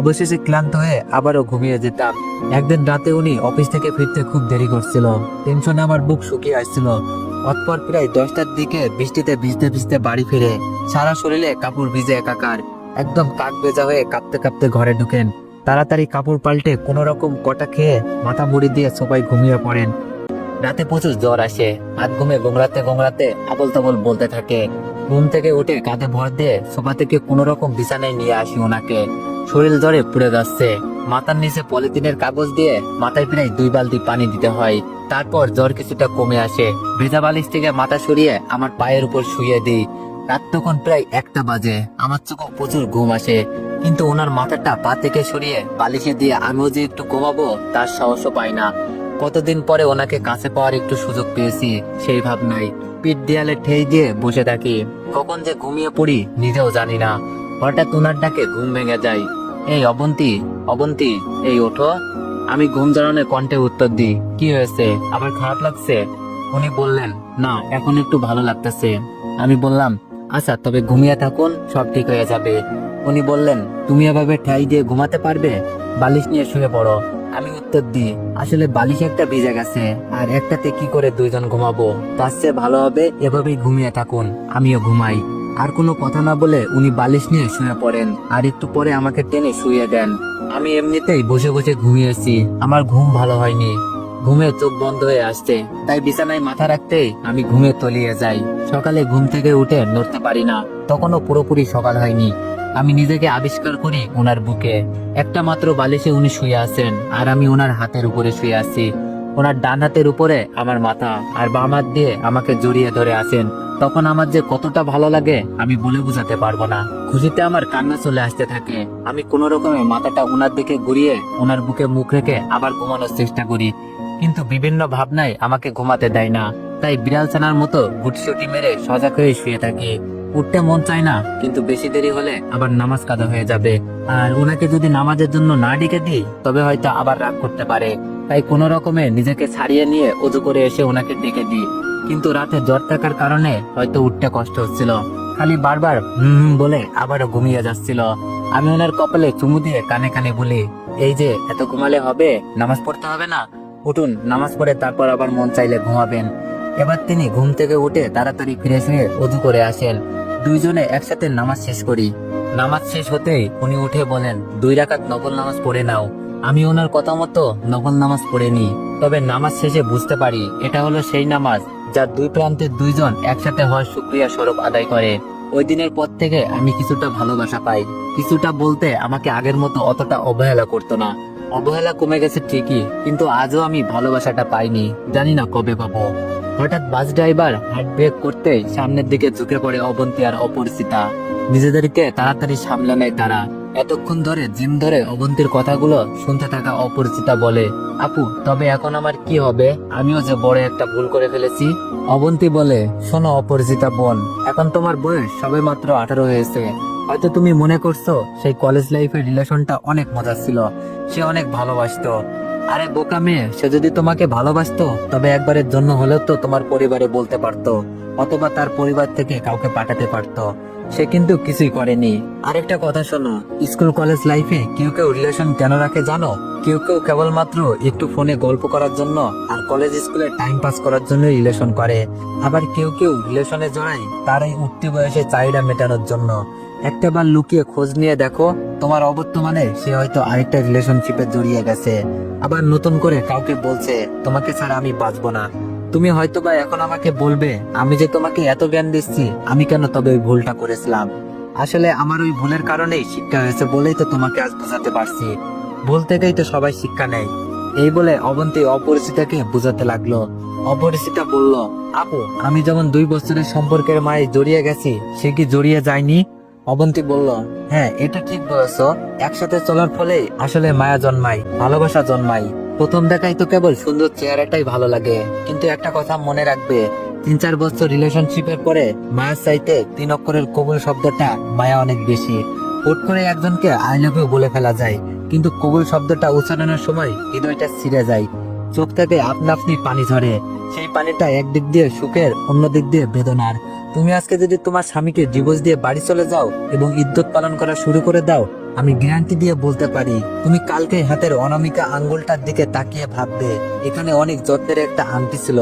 অবশেষে ক্লান্ত হয়ে আবারও ঘুমিয়ে যেতাম। একদিন রাতে উনি অফিস থেকে ফিরতে খুব দেরি করছিল, টেনশনে আমার বুক শুকিয়ে আসছিল। অতপর প্রায় 10টার দিকে বৃষ্টিতে ভিজতে ভিজতে বাড়ি ফিরে সারা শরীরে কাপড় ভিজে একাকার, একদম কাক ভেজা হয়ে কাঁপতে কাঁপতে ঘরে ঢুকেন। তাড়াতাড়ি কাপড় পাল্টে কোনো রকম কটা খেয়ে মাথা মুড়ি দিয়ে সবাই ঘুমিয়ে পড়েন। রাতে প্রচুর জ্বর আসে, হাত ঘুমে গোংরাতে গোংরাতে আবল তাবল বলতে থাকে। ঘুম থেকে উঠে কাঁধে ভর দিয়ে সোফা থেকে কোনো রকম বিছানায় নিয়ে আসি ওনাকে। শরীর জ্বরে পুড়ে যাচ্ছে, মাথার নিচে পলিথিনের কাগজ দিয়ে মাথায় প্রায় 2 বালতি পানি দিতে হয়। তারপর জ্বর কিছুটা কমে আসে, ভেজা বালিশ থেকে মাথা সরিয়ে আমার পায়ের উপর শুয়ে দিই। রাত তখন প্রায় 1টা বাজে, আমার চোখে প্রচুর ঘুম আসে, কিন্তু ওনার মাথাটা পা থেকে সরিয়ে বালিশে দিয়ে আমিও যে একটু ঘুমাবো তার সাহসও পাই না। কতদিন পরে ওনাকে কাছে পাওয়ার একটু সুযোগ পেয়েছি সেই ভাবনাই পিঠ দেয়ালে ঠেই দিয়ে বসে থাকি। কখন যে ঘুমিয়ে পড়ি নিজেও জানি না। হঠাৎ ওনার ডাকে ঘুম ভেঙে যায়। এই অবন্তী, অবন্তী, এই ওঠো। আমি ঘুম জড়ানোর কণ্ঠে উত্তর দিই, কি হয়েছে, আবার খারাপ লাগছে? উনি বললেন, না এখন একটু ভালো লাগতেছে। আমি বললাম, আচ্ছা তবে ঘুমিয়ে থাকুন, সব ঠিক হয়ে যাবে। উনি বললেন, তুমি এভাবে ঠাই দিয়ে ঘুমাতে পারবে? বালিশ নিয়ে শুয়ে পড়ো। আমি উত্তর দিই, আসলে বালিশ একটা ভিজে গেছে, আর একটাতে কি করে 2জন ঘুমাবো, তার চেয়ে ভালো হবে এভাবেই ঘুমিয়ে থাকুন, আমিও ঘুমাই। আর কোনো কথা না বলে উনি বালিশ নিয়ে শুয়ে পড়েন, আর একটু পরে আমাকে টেনে শুয়ে দেন। আমি এমনিতেই বসে বসে ঘুমিয়েছি, আমার ঘুম ভালো হয়নি, ঘুমে চোখ বন্ধ হয়ে আসছে, তাই বিছানায় মাথা রাখতেই আমি ঘুমে তলিয়ে যাই। সকালে ঘুম থেকে উঠে নড়তে পারি না, তখনও পুরোপুরি সকাল হয়নি। আমি নিজেকে আবিষ্কার করি ওনার বুকে, একটা মাত্র বালিশে উনি শুয়ে আছেন, আর আমি ওনার হাতের উপরে শুয়ে আছি। ওনার ডান হাতের উপরে আমার মাথা, আর বাম হাত দিয়ে আমাকে জড়িয়ে ধরে আছেন। তখন আমার যে কতটা ভালো লাগে আমি বলে বোঝাতে পারবো না। খুশিতে আমার কান্না চলে আসতে থাকে। আমি কোনো রকমে মাথাটা ওনার দিকে ঘুরিয়ে ওনার বুকে মুখ রেখে আবার ঘুমানোর চেষ্টা করি, কিন্তু বিভিন্ন ভাবনায় আমাকে ঘুমাতে দেয় না। তাই বিড়াল ছানার মতো গুটসুটি মেরে সজাগ হয়ে শুয়ে থাকি। উঠতে মন চায় না, কিন্তু বেশি দেরি হলে আবার নামাজ কাদা হয়ে যাবে, আর ওনাকে যদি নামাজের জন্য না ডেকে দিই তবে হয়তো আবার রাগ করতে পারে। তাই কোনো রকমে নিজেকে ছাড়িয়ে নিয়ে ওযু করে এসে ওনাকে ডেকে দিই, কিন্তু রাতে জ্বর থাকার কারণে হয়তো উঠতে কষ্ট হচ্ছিল, খালি বারবার বলে আবারও ঘুমিয়ে যাচ্ছিল। আমি ওনার কপালে চুমু দিয়ে কানে কানে বলি, এই যে এত ঘুমালে হবে, নামাজ পড়তে হবে না, উঠুন নামাজ পড়ে তারপর আবার মন চাইলে ঘুমাবেন। এবার তিনি ঘুম থেকে উঠে তাড়াতাড়ি ফ্রেশ হয়ে ওযু করে আসেন। দুইজনে একসাথে নামাজ শেষ করি। নামাজ শেষ হতেই উনি উঠে বলেন, 2 রাকাত নফল নামাজ পড়ে নাও। আমি ওনার কথা মতো নফল নামাজ পড়ে নিই। তবে নামাজ শেষে বুঝতে পারি এটা হলো সেই নামাজ যার দুই প্রান্তে দুইজন একসাথে হয় শুকরিয়া স্বরূপ আদায় করে। ওই দিনের পর থেকে আমি কিছুটা ভালোবাসা পাই। কিছুটা বলতে আমাকে আগের মতো অতটা অবহেলা করতো না। অবহেলা কমে গেছে ঠিকই, কিন্তু আজও আমি ভালোবাসাটা পাইনি। জানি না কবে পাবো। হঠাৎ বাস ড্রাইভার হার্ট ব্রেক করতেই সামনের দিকে ঝুঁকে পড়ে অবন্তী আর অপরিচিতা। নিজেদেরকে তাড়াতাড়ি সামলে নেয় তারা। এতক্ষণ ধরে জিম ধরে অবন্তীর কথাগুলো শুনতে থাকা অপরিচিতা বলে, আপু তবে এখন আমার কি হবে? আমিও যে বড় একটা ভুল করে ফেলেছি। অবন্তী বলে, শোনো অপরিচিতা বোন, এখন তোমার বয়স সবে মাত্র 18 হয়েছে। হয়তো তুমি মনে করছো সেই কলেজ লাইফের রিলেশনটা অনেক মজা ছিল, সে অনেক ভালোবাসতো। আরে বোকা মেয়ে, সে যদি তোমাকে ভালোবাসতো তবে একবারের জন্য হলেও তো তোমার পরিবারে বলতে পারতো, অথবা তার পরিবার থেকে কাউকে পাঠাতে পারতো। সে কিন্তু কিছুই করেনি। আরেকটা কথা শোনো, স্কুল কলেজ লাইফে কেউ কেউ রিলেশন কেন রাখে জানো? কেউ কেউ কেবলমাত্র একটু ফোনে গল্প করার জন্য আর কলেজ স্কুলে টাইম পাস করার জন্য রিলেশন করে। আবার কেউ কেউ রিলেশনে জড়ায় তার এই উঠতি বয়সে চাহিদা মেটানোর জন্য। একটা বার লুকিয়ে খোঁজ নিয়ে দেখো, তোমার অবর্তমানে সে হয়তো আরেকটা রিলেশনশিপে জড়িয়ে গেছে, আবার নতুন করে কাউকে বলছে তোমাকে ছাড়া আমি বাঁচবো না। তুমি হয়তো বা এখন আমাকে বলবে, আমি যে তোমাকে এত জ্ঞান দিচ্ছি, আমি কেন তবে ওই ভুলটা করেছিলাম? আসলে আমার ওই ভুলের কারণেই শিক্ষা হয়েছে বলেই তো তোমাকে আজ বোঝাতে পারছি। ভুল থেকেই তো সবাই শিক্ষা নেয়। এই বলে অবন্তী অপরিচিতাকে বোঝাতে লাগলো। অপরিচিতা বলল, আপু আমি যেমন 2 বছরের সম্পর্কের মায়ে জড়িয়ে গেছি, সে কি জড়িয়ে যায়নি? অবন্তী বলল, হ্যাঁ এটা ঠিক বলেছো। একসাথে চলার ফলে আসলে মায়া জন্মায়, ভালোবাসা জন্মায়। প্রথম দেখাই তো কেবল সুন্দর চেহারাটাই ভালো লাগে, কিন্তু একটা কথা মনে রাখবে, 3-4 বছর রিলেশনশিপের পরে মায়ের চাইতে 3 অক্ষরের কবুল শব্দটা মায়া অনেক বেশি। হুট করে একজনকে আই লাভ ইউ বলে ফেলা যায়, কিন্তু কবুল শব্দটা উচ্চারণের সময় হৃদয়টা ছিঁড়ে যায়, চোখ থেকে আপনা আপনি পানি ঝরে। সেই পানিটা একদিক দিয়ে সুখের, অন্য দিক দিয়ে বেদনার। তুমি আজকে যদি তোমার স্বামীকে ডিভোর্স দিয়ে বাড়ি চলে যাও এবং ইদ্যত পালন করা শুরু করে দাও, আমি গ্যারান্টি দিয়ে বলতে পারি তুমি কালকে হাতের অনামিকা আঙ্গুলটার দিকে তাকিয়ে ভাববে এখানে অনেক যত্নের একটা আংটি ছিল।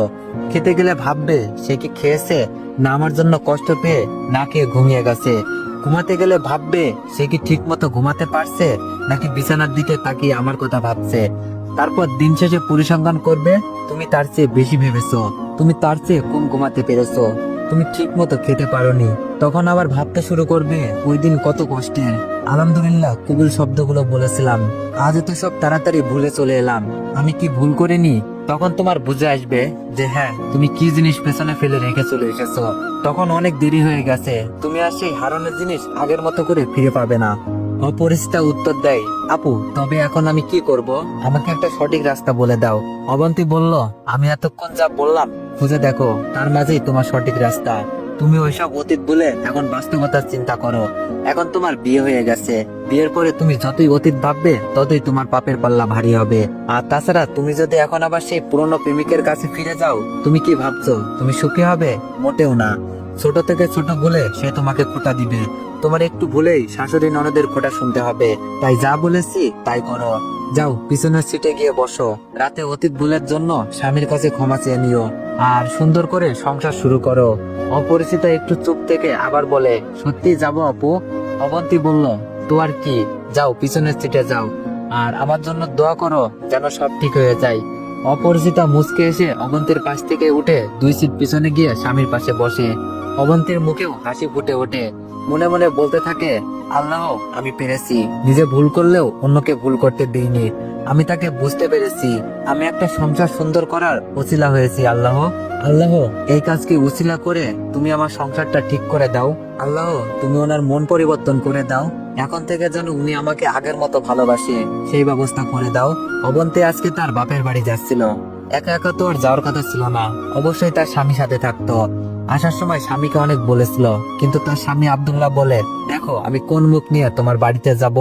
খেতে গেলে ভাববে সে কি খেয়েছে, না আমার জন্য কষ্ট পেয়ে না খেয়ে ঘুমিয়ে গেছে। ঘুমাতে গেলে ভাববে সে কি ঠিক মতো ঘুমাতে পারছে, নাকি বিছানার দিকে তাকিয়ে আমার কথা ভাবছে। তারপর দিন শেষে পরিসংখ্যান করবে তুমি তার চেয়ে বেশি ভেবেছো, তুমি তার চেয়ে কম ঘুমাতে পেরেছো, তুমি ঠিক মতো খেতে পারোনি। তখন আবার ভাবতে শুরু করবে ওই দিন কত কষ্টের। আলহামদুলিল্লাহ কবুল শব্দগুলো বলেছিলাম, আজ তো সব তাড়াতাড়ি ভুলে চলে এলাম, আমি কি ভুল করিনি? তখন তোমার বুঝে আসবে যে হ্যাঁ তুমি কি জিনিস পেছনে ফেলে রেখে চলে এসেছো। তখন অনেক দেরি হয়ে গেছে, তুমি আর সেই হারানোর জিনিস আগের মতো করে ফিরে পাবে না। অপরিচিতা উত্তর দেয়, আপু তবে এখন আমি কি করব? আমাকে একটা সঠিক রাস্তা বলে দাও। অবন্তী বলল, আমি এতক্ষণ যা বললাম খুঁজে দেখো, তার মাঝেই তোমার সঠিক রাস্তা। তুমি ওইসব অতীত বলে এখন বাস্তবতার চিন্তা করো। এখন তোমার বিয়ে হয়ে গেছে, বিয়ের পরে তুমি যতই অতীত ভাববে ততই তোমার পাপের পাল্লা ভারী হবে। আর তাছাড়া তুমি যদি এখন আবার সেই পুরনো প্রেমিকের কাছে ফিরে যাও, তুমি কি ভাবছো তুমি সুখী হবে? মোটেও না। ছোট থেকে ছোট ভুলে সে তোমাকে খোঁটা দিবে, তোমার একটু ভুলেই শাশুড়ি ননদের খোঁটা শুনতে হবে। তাই যা বলেছি তাই করো। যাও পিছনের সিটে গিয়ে বসো, রাতে অতীত ভুলের জন্য স্বামীর কাছে ক্ষমা চেয়ে নিও, আর সুন্দর করে সংসার শুরু করো। অপরিচিতা একটু চুপ থেকে আবার বলে, সত্যি যাবো আপু? অবন্তী বলল, তো আর কি, যাও পিছনের সিটে যাও, আর আমার জন্য দোয়া করো যেন সব ঠিক হয়ে যায়। অপরিচিতা মুচকে এসে অবন্তীর পাশ থেকে উঠে 2 সিট পিছনে গিয়ে স্বামীর পাশে বসে। অবন্তীর মুখেও হাসি ফুটে ওঠে, মনে মনে বলতে থাকে, আল্লাহ আমি পেরেছি, নিজে ভুল করলেও অন্যকে ভুল করতে দিইনি। আমি তাকে বুঝতে পেরেছি, আমি একটা সংসার সুন্দর করার ওসিলা হয়েছি। আল্লাহ আল্লাহ এই কাজকে উসিলা করে তুমি আমার সংসারটা ঠিক করে দাও। আল্লাহ তুমি ওনার মন পরিবর্তন করে দাও, এখন থেকে যেন উনি আমাকে আগের মতো ভালোবাসে সেই ব্যবস্থা করে দাও। অবন্তী আজকে তার বাপের বাড়ি যাচ্ছিল। একা একা তো আর যাওয়ার কথা ছিল না, অবশ্যই তার স্বামীর সাথে থাকতো। আসার সময় স্বামীকে অনেক বলেছিল, কিন্তু তার স্বামী আব্দুল্লাহ বলে, দেখো আমি কোন মুখ নিয়ে তোমার বাড়িতে যাব?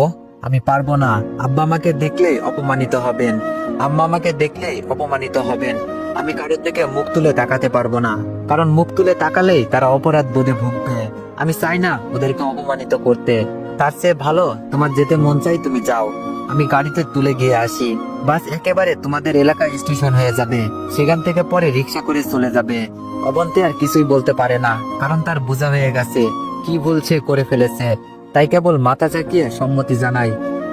আমি পারবো না। আব্বা আমাকে দেখলেই অপমানিত হবেন, আম্মা আমাকে দেখলেই অপমানিত হবেন। আমি কারোর দিকে মুখ তুলে তাকাতে পারবো না, কারণ মুখ তুলে তাকালেই তারা অপরাধ বোধে ভুগবে। আমি চাই না ওদেরকে অপমানিত করতে। তার চেয়ে ভালো তোমার যেতে মন চাই তুমি যাও, আমি গাড়িতে তুলে গিয়ে আসি। বাস একেবারে তোমাদের এলাকায় স্টেশন হয়ে যাবে, সেখান থেকে পরে রিক্সা করে চলে যাবে। অবন্তী আর কিছুই বলতে পারে না, কারণ তার বোঝা হয়ে গেছে কি বলছে করে ফেলেছে, তাই কেবল মাথা চাকিয়ে সম্মতি জানাই।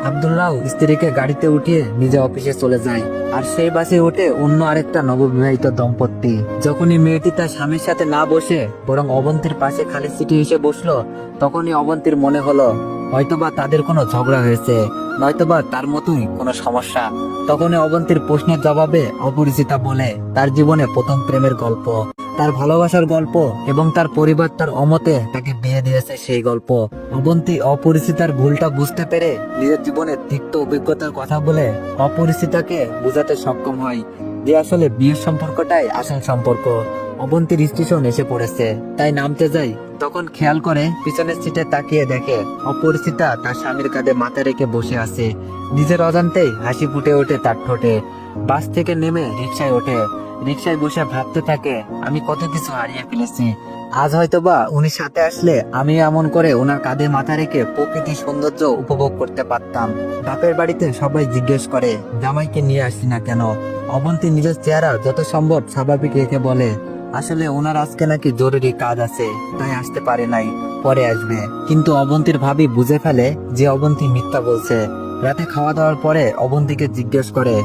আব্দুল্লাহ স্ত্রীকে গাড়িতে উঠিয়ে নিজে অফিসে চলে যায়। আর সেই বাসে ওঠে অন্য আরেকটা নববিবাহিত দম্পতি। যখনই মেয়েটি তার স্বামীর সাথে না বসে বরং অবন্তীর পাশে খালি সিটে এসে বসলো, তখনই অবন্তীর মনে হলো হয়তোবা তাদের কোনো ঝগড়া হয়েছে, নয়তোবা তার মতোই কোনো সমস্যা। তখনই অবন্তীর প্রশ্নের জবাবে অপরিচিতা বলে তার জীবনে প্রথম প্রেমের গল্প, তার ভালোবাসার গল্প এবং তার পরিবার তার অমতে তাকে বিয়ে দিয়েছে সেই গল্প। অবন্তী অপরিচিতার ভুলটা বুঝতে পেরে নিজের জীবনের তিক্ত অভিজ্ঞতার কথা বলে অপরিচিতাকে বোঝাতে সক্ষম হয় যে আসলে বিয়ের সম্পর্কটাই আসল সম্পর্ক। অবন্তীর স্টেশন এসে পড়েছে, তাই নামতে যাই, তখন খেয়াল করে পিছনের সিটে তাকিয়ে দেখে অপরিচিতা তার স্বামীর কাঁধে মাথা রেখে বসে আছে। নিজের অজান্তেই হাসি ফুটে ওঠে তার ঠোঁটে। বাস থেকে নেমে রিকশায় ওঠে, রিকশায় বসে ভাবতে থাকে আমি কত কিছু হারিয়ে ফেলেছি। আজ হয়তোবা উনি সাথে আসলে আমি এমন করে ওনার কাঁধে মাথা রেখে প্রকৃতির সৌন্দর্য উপভোগ করতে পারতাম। বাপের বাড়িতে সবাই জিজ্ঞেস করে জামাইকে নিয়ে আসি না কেন। অবন্তী নিজের চেহারা যত সম্ভব স্বাভাবিক রেখে বলে আসলে ওনার আজকে নাকি জরুরি কাজ আছে, তাই আসতে পারে নাই, পরে আসবে। কিন্তু অবন্তীর ভাবি বুঝে ফেলে যে অবন্তী মিথ্যা বলছে। রাতে খাওয়া দাওয়ার পরে অবন্তীকে জিজ্ঞেস করে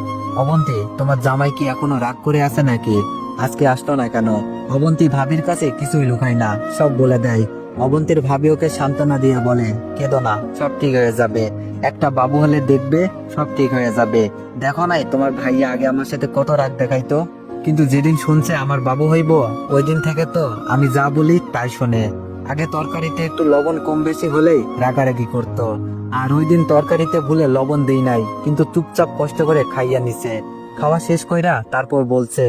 অবন্তী তোমার জামাই কি এখনো রাগ করে আছে নাকি, আজকে আসলো না কেন। অবন্তী ভাবির কাছে কিছুই লুকায় না, সব বলে দেয়। অবন্তীর ভাবি ওকে সান্ত্বনা দিয়ে বলে কেঁদো না, সব ঠিক হয়ে যাবে, একটা বাবু হলে দেখবে সব ঠিক হয়ে যাবে। দেখো নাই তোমার ভাইয়া আগে আমার সাথে কত রাগ দেখাইতো, কিন্তু যেদিন শুনছে আমার বাবু হইব ওই দিন থেকে তো আমি যা বলি তাই শোনে। আগে তরকারিতে একটু লবণ কম বেশি হলেই রাগারাগি করতো, আর ওই দিন তরকারিতে ভুলে লবণ দেই নাই, কিন্তু চুপচাপ কষ্ট করে খাইয়া নিছে। খাওয়া শেষ কইরা তারপর বলছে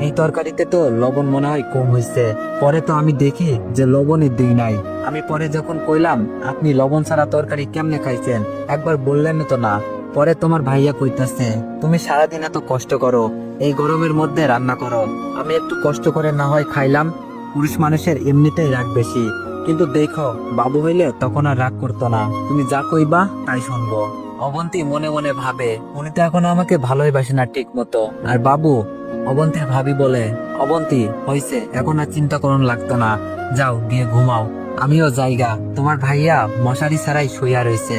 এই তরকারিতে তো লবণ মনে হয় কম হইছে। পরে তো আমি দেখি যে লবণই দিই নাই। আমি পরে যখন কইলাম আপনি লবণ ছাড়া তরকারি কেমনে খাইছেন, একবার বললেন তো না। পরে তোমার ভাইয়া কইতাছে তুমি সারাদিন এত কষ্ট করো, এই গরমের মধ্যে রান্না করো, আমি একটু কষ্ট করে না হয় খাইলাম। পুরুষ মানুষের এমনিতেই রাগ বেশি, কিন্তু দেখো বাবু হইলে তখন আর রাগ করতো না, তুমি যা কইবা তাই শুনবো। অবন্তী মনে মনে ভাবে উনি তো এখন আমাকে ভালোই বাসে না ঠিক মতো, আর বাবু। অবন্তীর ভাবি বলে অবন্তী হইছে, এখন আর চিন্তা করুন লাগতো না, যাও গিয়ে ঘুমাও। আমিও জায়গা, তোমার ভাইয়া মশারি ছাড়াই শুইয়া রয়েছে,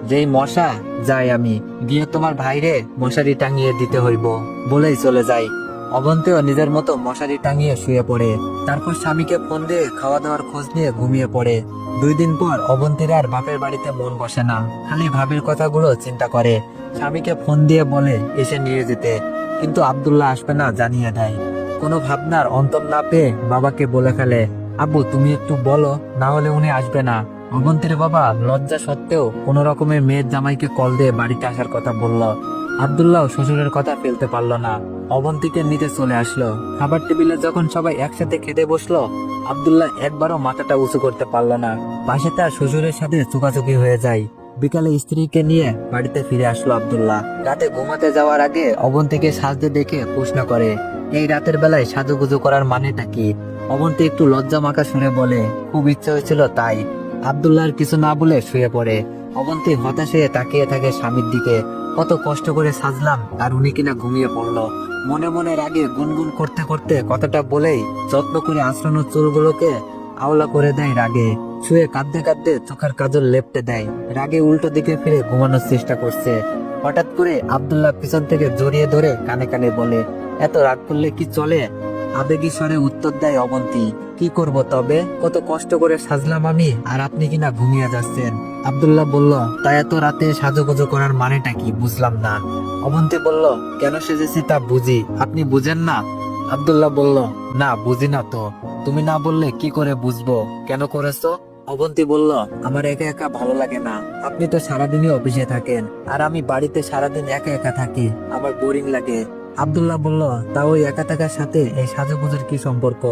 যেই মশা যাই আমি গিয়ে তোমার ভাইরে মশারি টাঙিয়ে দিতে হইব বলেই চলে যাই। অবন্তীও নিজের মতো মশারি টাঙিয়ে শুয়ে পড়ে, তারপর স্বামীকে ফোন দিয়ে খাওয়া দাওয়ার খোঁজ নিয়ে ঘুমিয়ে পড়ে। 2 দিন পর অবন্তীর আর বাপের বাড়িতে মন বসে না, খালি ভাবির কথাগুলো চিন্তা করে। স্বামীকে ফোন দিয়ে বলে এসে নিয়ে যেতে, কিন্তু আব্দুল্লাহ আসবে না জানিয়ে দেয়। কোনো ভাবনার অন্তর না পেয়ে বাবাকে বলে ফেলে আব্বু তুমি একটু বলো, না হলে উনি আসবে না। অবন্তীর বাবা লজ্জা সত্ত্বেও কোন রকমের মেয়ের জামাইকে কল দিয়ে বাড়িতে আসার কথা বলল। আব্দুল্লাহ শ্বশুরের কথা ফেলতে পারল না, অবন্তীকে নিতে চলে আসলো। খাবার টেবিলে যখন সবাই একসাথে খেতে বসলো, আব্দুল্লাহ একবারও মাথাটা উঁচু করতে পারল না। পাশে তার শ্বশুরের সাথে চোকাচুকি হয়ে যায়। বিকালে স্ত্রীকে নিয়ে বাড়িতে ফিরে আসলো আব্দুল্লাহ। রাতে ঘুমাতে যাওয়ার আগে অবন্তীকে সাজতে দেখে প্রশ্ন করে এই রাতের বেলায় সাজুগুজু করার মানেটা কি। অবন্তী একটু লজ্জা মাখা শুনে বলে খুব ইচ্ছে হয়েছিল তাই। আব্দুল্লাহর কিছু না বলে শুয়ে পড়ে। অবন্তী হতাশ হয়ে তাকিয়ে থাকে স্বামীর দিকে, কত কষ্ট করে সাজলাম আর উনি কিনা ঘুমিয়ে পড়লো। মনে মনে রাগে গুনগুন করতে করতে কথাটা বলেই যত্ন করে আঁচড়ানো চুলগুলোকে আওলা করে দেয় রাগে। শুয়ে কাঁদতে কাঁদতে চোখের কাজল লেপটে দেয়, রাগে উল্টো দিকে ফিরে ঘুমানোর চেষ্টা করছে। হঠাৎ করে আব্দুল্লাহ পিছন থেকে জড়িয়ে ধরে কানে কানে বলে এত রাগ করলে কি চলে। আবেগী স্বরে উত্তর দেয় অবন্তী কি করব তবে, কত কষ্ট করে সাজলাম আমি আর আপনি কিনা ঘুমিয়ে যাচ্ছেন। আব্দুল্লাহ বলল তাই এত রাতে সাজুগুজু করার মানেটা কি বুঝলাম না। অবন্তী বলল কেন সেজেছি তা বুঝি, আপনি বুঝেন না। আব্দুল্লাহ বলল না বুঝি না তো, তুমি না বললে কি করে বুঝবো কেন করেছো। অবন্তী বলল আমার একা একা ভালো লাগে না, আপনি তো সারাদিনই অফিসে থাকেন আর আমি বাড়িতে সারাদিন একা একা থাকি, আমার বোরিং লাগে। আব্দুল্লাহ বলল তা ওই একা থাকার সাথে এই সাজুগুজুর কি সম্পর্ক।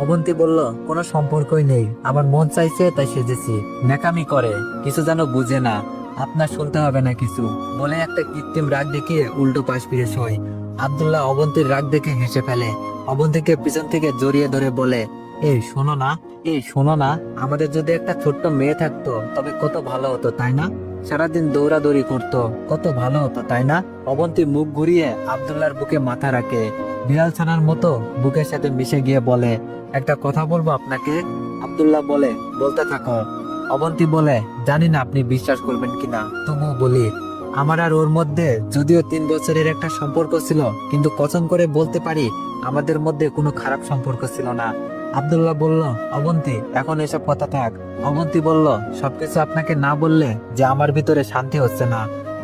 অবন্তী বলল কোনো সম্পর্কই নেই, আমার মন চাইছে তাই সেজেছি। ন্যাকামি করে, কিছু যেন বুঝে না, আপনার শুনতে হবে না কিছু বলে একটা কৃত্রিম রাগ দেখিয়ে উল্টো পাশ ফিরে শোয়। আব্দুল্লাহ অবন্তীর রাগ দেখে হেসে ফেলে। অবন্তীকে পিছন থেকে জড়িয়ে ধরে বলে এই শোনো না, এই শোনো না, আমাদের যদি একটা ছোট্ট মেয়ে থাকতো তবে কত ভালো হতো তাই না, সারাদিন দৌড়াদৌড়ি করতো, কত ভালো হতো তাই না। অবন্তী মুখ ঘুরিয়ে আব্দুল্লাহর বুকে মাথা রাখে, বিড়াল ছানার মতো বুকের সাথে মিশে গিয়ে বলে একটা কথা বলবো আপনাকে। আব্দুল্লাহ বলে, বলতে থাকো। অবন্তী বলে, জানি না আপনি বিশ্বাস করবেন কিনা, তবুও বলি, আমার আর ওর মধ্যে যদিও 3 বছরের একটা সম্পর্ক ছিল, কিন্তু কসম করে বলতে পারি আমাদের মধ্যে কোনো খারাপ সম্পর্ক ছিল না। আব্দুল্লাহ বলল, অবন্তী এখন এসব কথা থাক। অবন্তী বলল, সবকিছু আপনাকে না বললে যে আমার ভিতরে শান্তি হচ্ছে না,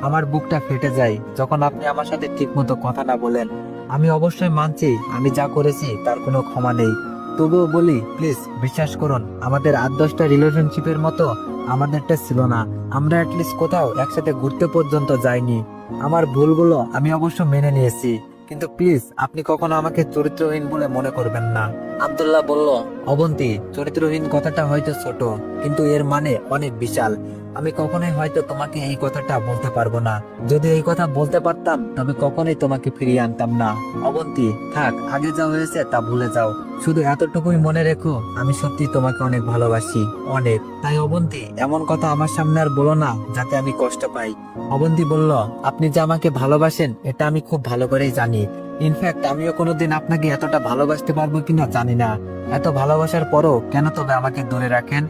আমার বুকটা ফেটে যায় যখন আপনি আমার সাথে ঠিক মতো কথা না বলেন। আমি অবশ্যই মানছি আমি যা করেছি তার কোনো ক্ষমা নেই, তবুও বলি প্লিজ বিশ্বাস করুন, আমাদের 8-10টা রিলেশনশিপের মতো আমাদেরটা ছিল না। আমরা অ্যাটলিস্ট কোথাও একসাথে ঘুরতে পর্যন্ত যাইনি। আমার ভুলগুলো আমি অবশ্য মেনে নিয়েছি, কিন্তু প্লিজ আপনি কখনো আমাকে চরিত্রহীন বলে মনে করবেন না। আব্দুল্লাহ বলল, অবন্তী, চরিত্রহীন কথাটা হয়তো ছোট, কিন্তু এর মানে অনেক বিশাল। আমি কখনোই হয়তো তোমাকে এই কথাটা বলতে পারবো না। যদি এই কথা বলতে পারতাম তবে কখনোই তোমাকে ফিরিয়ে আনতাম না। অবন্তী, থাক, আগে যা হয়েছে তা ভুলে যাও। শুধু এতটুকুই মনে রেখো, আমি সত্যি তোমাকে অনেক ভালোবাসি, অনেক। তাই অবন্তী, এমন কথা আমার সামনে আর বলো না যাতে আমি কষ্ট পাই। অবন্তী বলল, আপনি যে আমাকে ভালোবাসেন এটা আমি খুব ভালো করেই জানি। ইনফ্যাক্ট আমিও কোনোদিন আপনাকে এতটা ভালোবাসতে পারবো কিনা জানি না। এত ভালোবাসার পরও কেন তবে আমাকে দূরে রাখেন?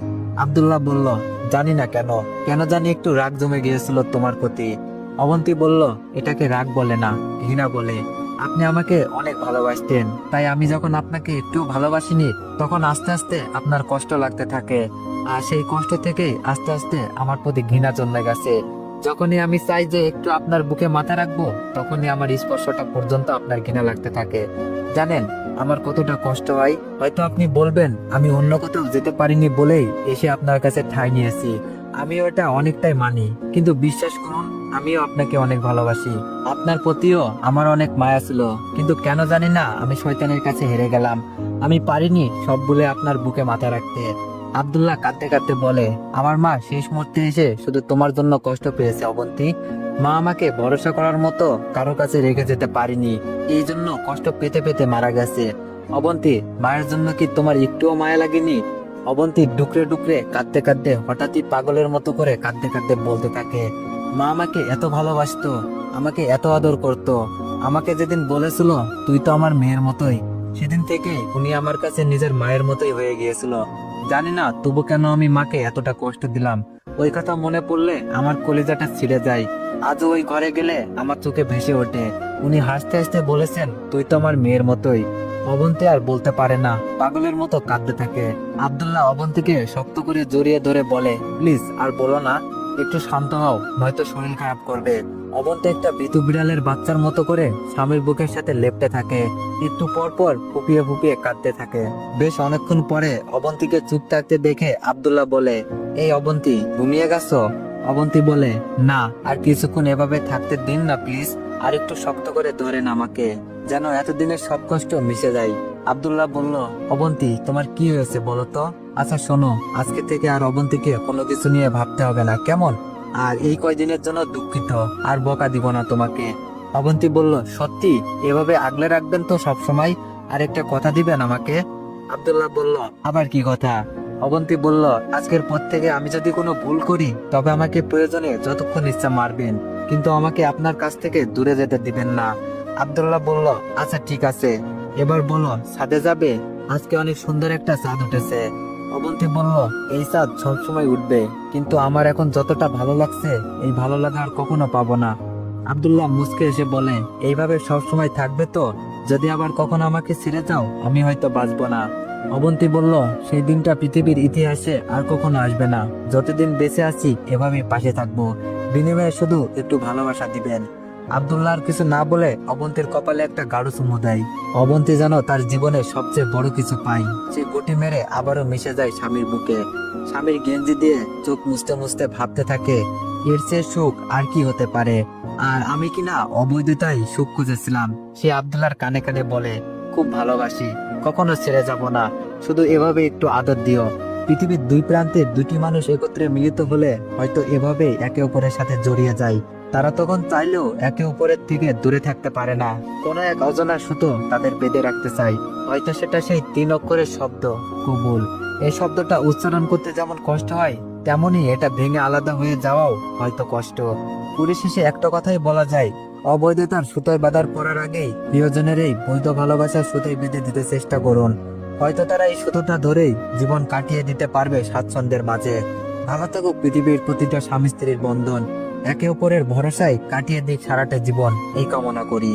আব্দুল্লাহ বলল, জানি না কেন, কেন জানি একটু রাগ জমে গিয়েছিল তোমার প্রতি। অবন্তী বলল, এটাকে রাগ বলে না, ঘৃণা বলে। আপনি আমাকে অনেক ভালোবাসতেন, তাই আমি যখন আপনাকে একটু ভালোবাসিনি তখন আস্তে আস্তে আপনার কষ্ট লাগতে থাকে, আর সেই কষ্ট থেকেই আস্তে আস্তে আমার প্রতি ঘৃণা জন্মে গেছে। যখনই আমি চাই যে একটু আপনার বুকে মাথা রাখবো, তখনই আমার স্পর্শটা পর্যন্ত আপনার ঘৃণা লাগতে থাকে। জানেন আমার কতটা কষ্ট হয়? হয়তো আপনি বলবেন আমি অন্য কোথাও যেতে পারিনি বলেই এসে আপনার কাছে ঠাঁই নিয়েছি, আমিও এটা অনেকটাই মানি, কিন্তু বিশ্বাস করুন আমিও আপনাকে অনেক ভালোবাসি। আপনার প্রতিও আমার অনেক মায়া ছিল, কিন্তু কেন জানি না আমি শয়তানের কাছে হেরে গেলাম। আমি পারিনি সব বলে আপনার বুকে মাথা রাখতে। আব্দুল্লাহ কাঁদতে কাঁদতে বলে, আমার মা শেষ মুহূর্তে এসে শুধু তোমার জন্য কষ্ট পেয়েছে অবন্তী। মা আমাকে ভরসা করার মতো কারো কাছে রেখে যেতে পারিনি, এই জন্য কষ্ট পেতে পেতে মারা গেছে। অবন্তী, মায়ের জন্য কি তোমার একটুও মায়া লাগেনি? অবন্তী ডুকরে ডুকরে কাঁদতে কাঁদতে হঠাৎই পাগলের মতো করে কাঁদতে কাঁদতে বলতে থাকে, মা আমাকে এত ভালোবাসতো, আমাকে এত আদর করত। আমাকে যেদিন বলেছিল তুই তো আমার মেয়ের মতোই, সেদিন থেকে উনি আমার কাছে নিজের মায়ের মতোই হয়ে গিয়েছিল। জানি না তবু কেন আমি মাকে এতটা কষ্ট দিলাম। ওই কথা মনে পড়লে আমার কলিজাটা ছিঁড়ে যায়। আজও ওই ঘরে গেলে আমার চোখে ভেসে ওঠে। উনি হাসতে হাসতে বলেছেন তুই তো আমার মেয়ের মতোই। অবন্তী আর বলতে পারে না, পাগলের মতো কাঁদতে থাকে। আব্দুল্লাহ অবন্তীকে শক্ত করে জড়িয়ে ধরে বলে, প্লিজ আর বলো না, একটু শান্ত হও, নয়তো শরীর খারাপ করবে। অবন্তী একটা বিতু বিড়ালের বাচ্চার মতো করে স্বামীর বুকের সাথে লেপ্টে থাকে, একটু পর পর ফুপিয়ে ফুপিয়ে কাঁদতে থাকে। বেশ অনেকক্ষণ পরে অবন্তীকে চুপ থাকতে দেখে আব্দুল্লাহ বলে, এই অবন্তী, ঘুমিয়ে গেছো? অবন্তী বলে, না, আর কিছুক্ষণ এভাবে থাকতে দিন না প্লিজ, আর একটু শক্ত করে ধরেন আমাকে, যেন এতদিনের সব কষ্ট মিশে যায়। আব্দুল্লাহ বলল, অবন্তী তোমার কি হয়েছে বলো তো? আচ্ছা শোনো, আজকে থেকে আর অবন্তীকে কোনো কিছু নিয়ে ভাবতে হবে না, কেমন? আর এই কয়দিনের জন্য দুঃখিত, আর বকা দিব না তোমাকে। অবন্তী বলল, সত্যি এভাবে আগলে রাখবেন তো সব সময়? আর একটা কথা দিবেন আমাকে? আব্দুল্লাহ বলল, আবার কি কথা? অবন্তী বলল, আজকের পর থেকে আমি যদি কোনো ভুল করি তবে আমাকে প্রয়োজনে যতক্ষণ ইচ্ছা মারবেন, কিন্তু আমাকে আপনার কাছ থেকে দূরে যেতে দিবেন না। আব্দুল্লাহ বলল, আচ্ছা ঠিক আছে, এবার বলো ছাদে যাবে? আজকে অনেক সুন্দর একটা চাঁদ উঠেছে। অবন্তী বলল, এই চাঁদ সবসময় উঠবে, কিন্তু আমার এখন যতটা ভালো লাগছে এই ভালো লাগা আর কখনো পাবো না। আব্দুল্লাহ মুচকে এসে বলে, এইভাবে সবসময় থাকবে তো? যদি আবার কখনো আমাকে ছেড়ে যাও আমি হয়তো বাঁচবো না। অবন্তী বলল, সেই দিনটা পৃথিবীর ইতিহাসে আর কখনো আসবে না। যতদিন বেঁচে আছি এভাবে পাশে থাকবো, বিনিময়ে শুধু একটু ভালোবাসা দিবেন। আব্দুল্লাহ আর কিছু না বলে অবন্তীর কপালে একটা গাঢ় চুমু দেয়। অবন্তী যেন তার জীবনে সবচেয়ে বড় কিছু পায়। সে গুটি মেরে আবারও মিশে যায় স্বামীর বুকে। স্বামীর গেঞ্জি দিয়ে চোখ মুছতে মুছতে ভাবতে থাকে, এর চেয়ে সুখ আর কি হতে পারে? আর আমি কিনা অবৈধতাই সুখ খুঁজেছিলাম। সে আব্দুল্লাহর কানে কানে বলে, খুব ভালোবাসি, কখনো ছেড়ে যাব না, শুধু এভাবে একটু আদর দিও। পৃথিবীর দুই প্রান্তে দুটি মানুষ একত্রে মিলিত হলে হয়তো এভাবে একে অপরের সাথে জড়িয়ে যায়। তারা তখন চাইলেও একে অপরের থেকে দূরে থাকতে পারে না। কোনো এক অজানা সুতো তাদের বেঁধে রাখতে চাই। হয়তো সেটা সেই 3 অক্ষরের শব্দ, কবুল। এই শব্দটা উচ্চারণ করতে যেমন কষ্ট হয়, তেমনি এটা ভেঙে আলাদা হয়ে যাওয়াও হয়তো কষ্ট। পরিশেষে একটা কথাই বলা যায়, অবৈধতার সুতোয় বাঁধার পড়ার আগেই প্রিয়জনের এই বৈধ ভালোবাসার সুতোয় বেঁধে দিতে চেষ্টা করুন। হয়তো তারা এই সুতোটা ধরেই জীবন কাটিয়ে দিতে পারবে স্বাচ্ছন্দ্যের মাঝে। ভালো থাকুক পৃথিবীর প্রতিটা স্বামী স্ত্রীর বন্ধন, একে অপরের ভরসায় কাটিয়ে দিক সারাটা জীবন, এই কামনা করি।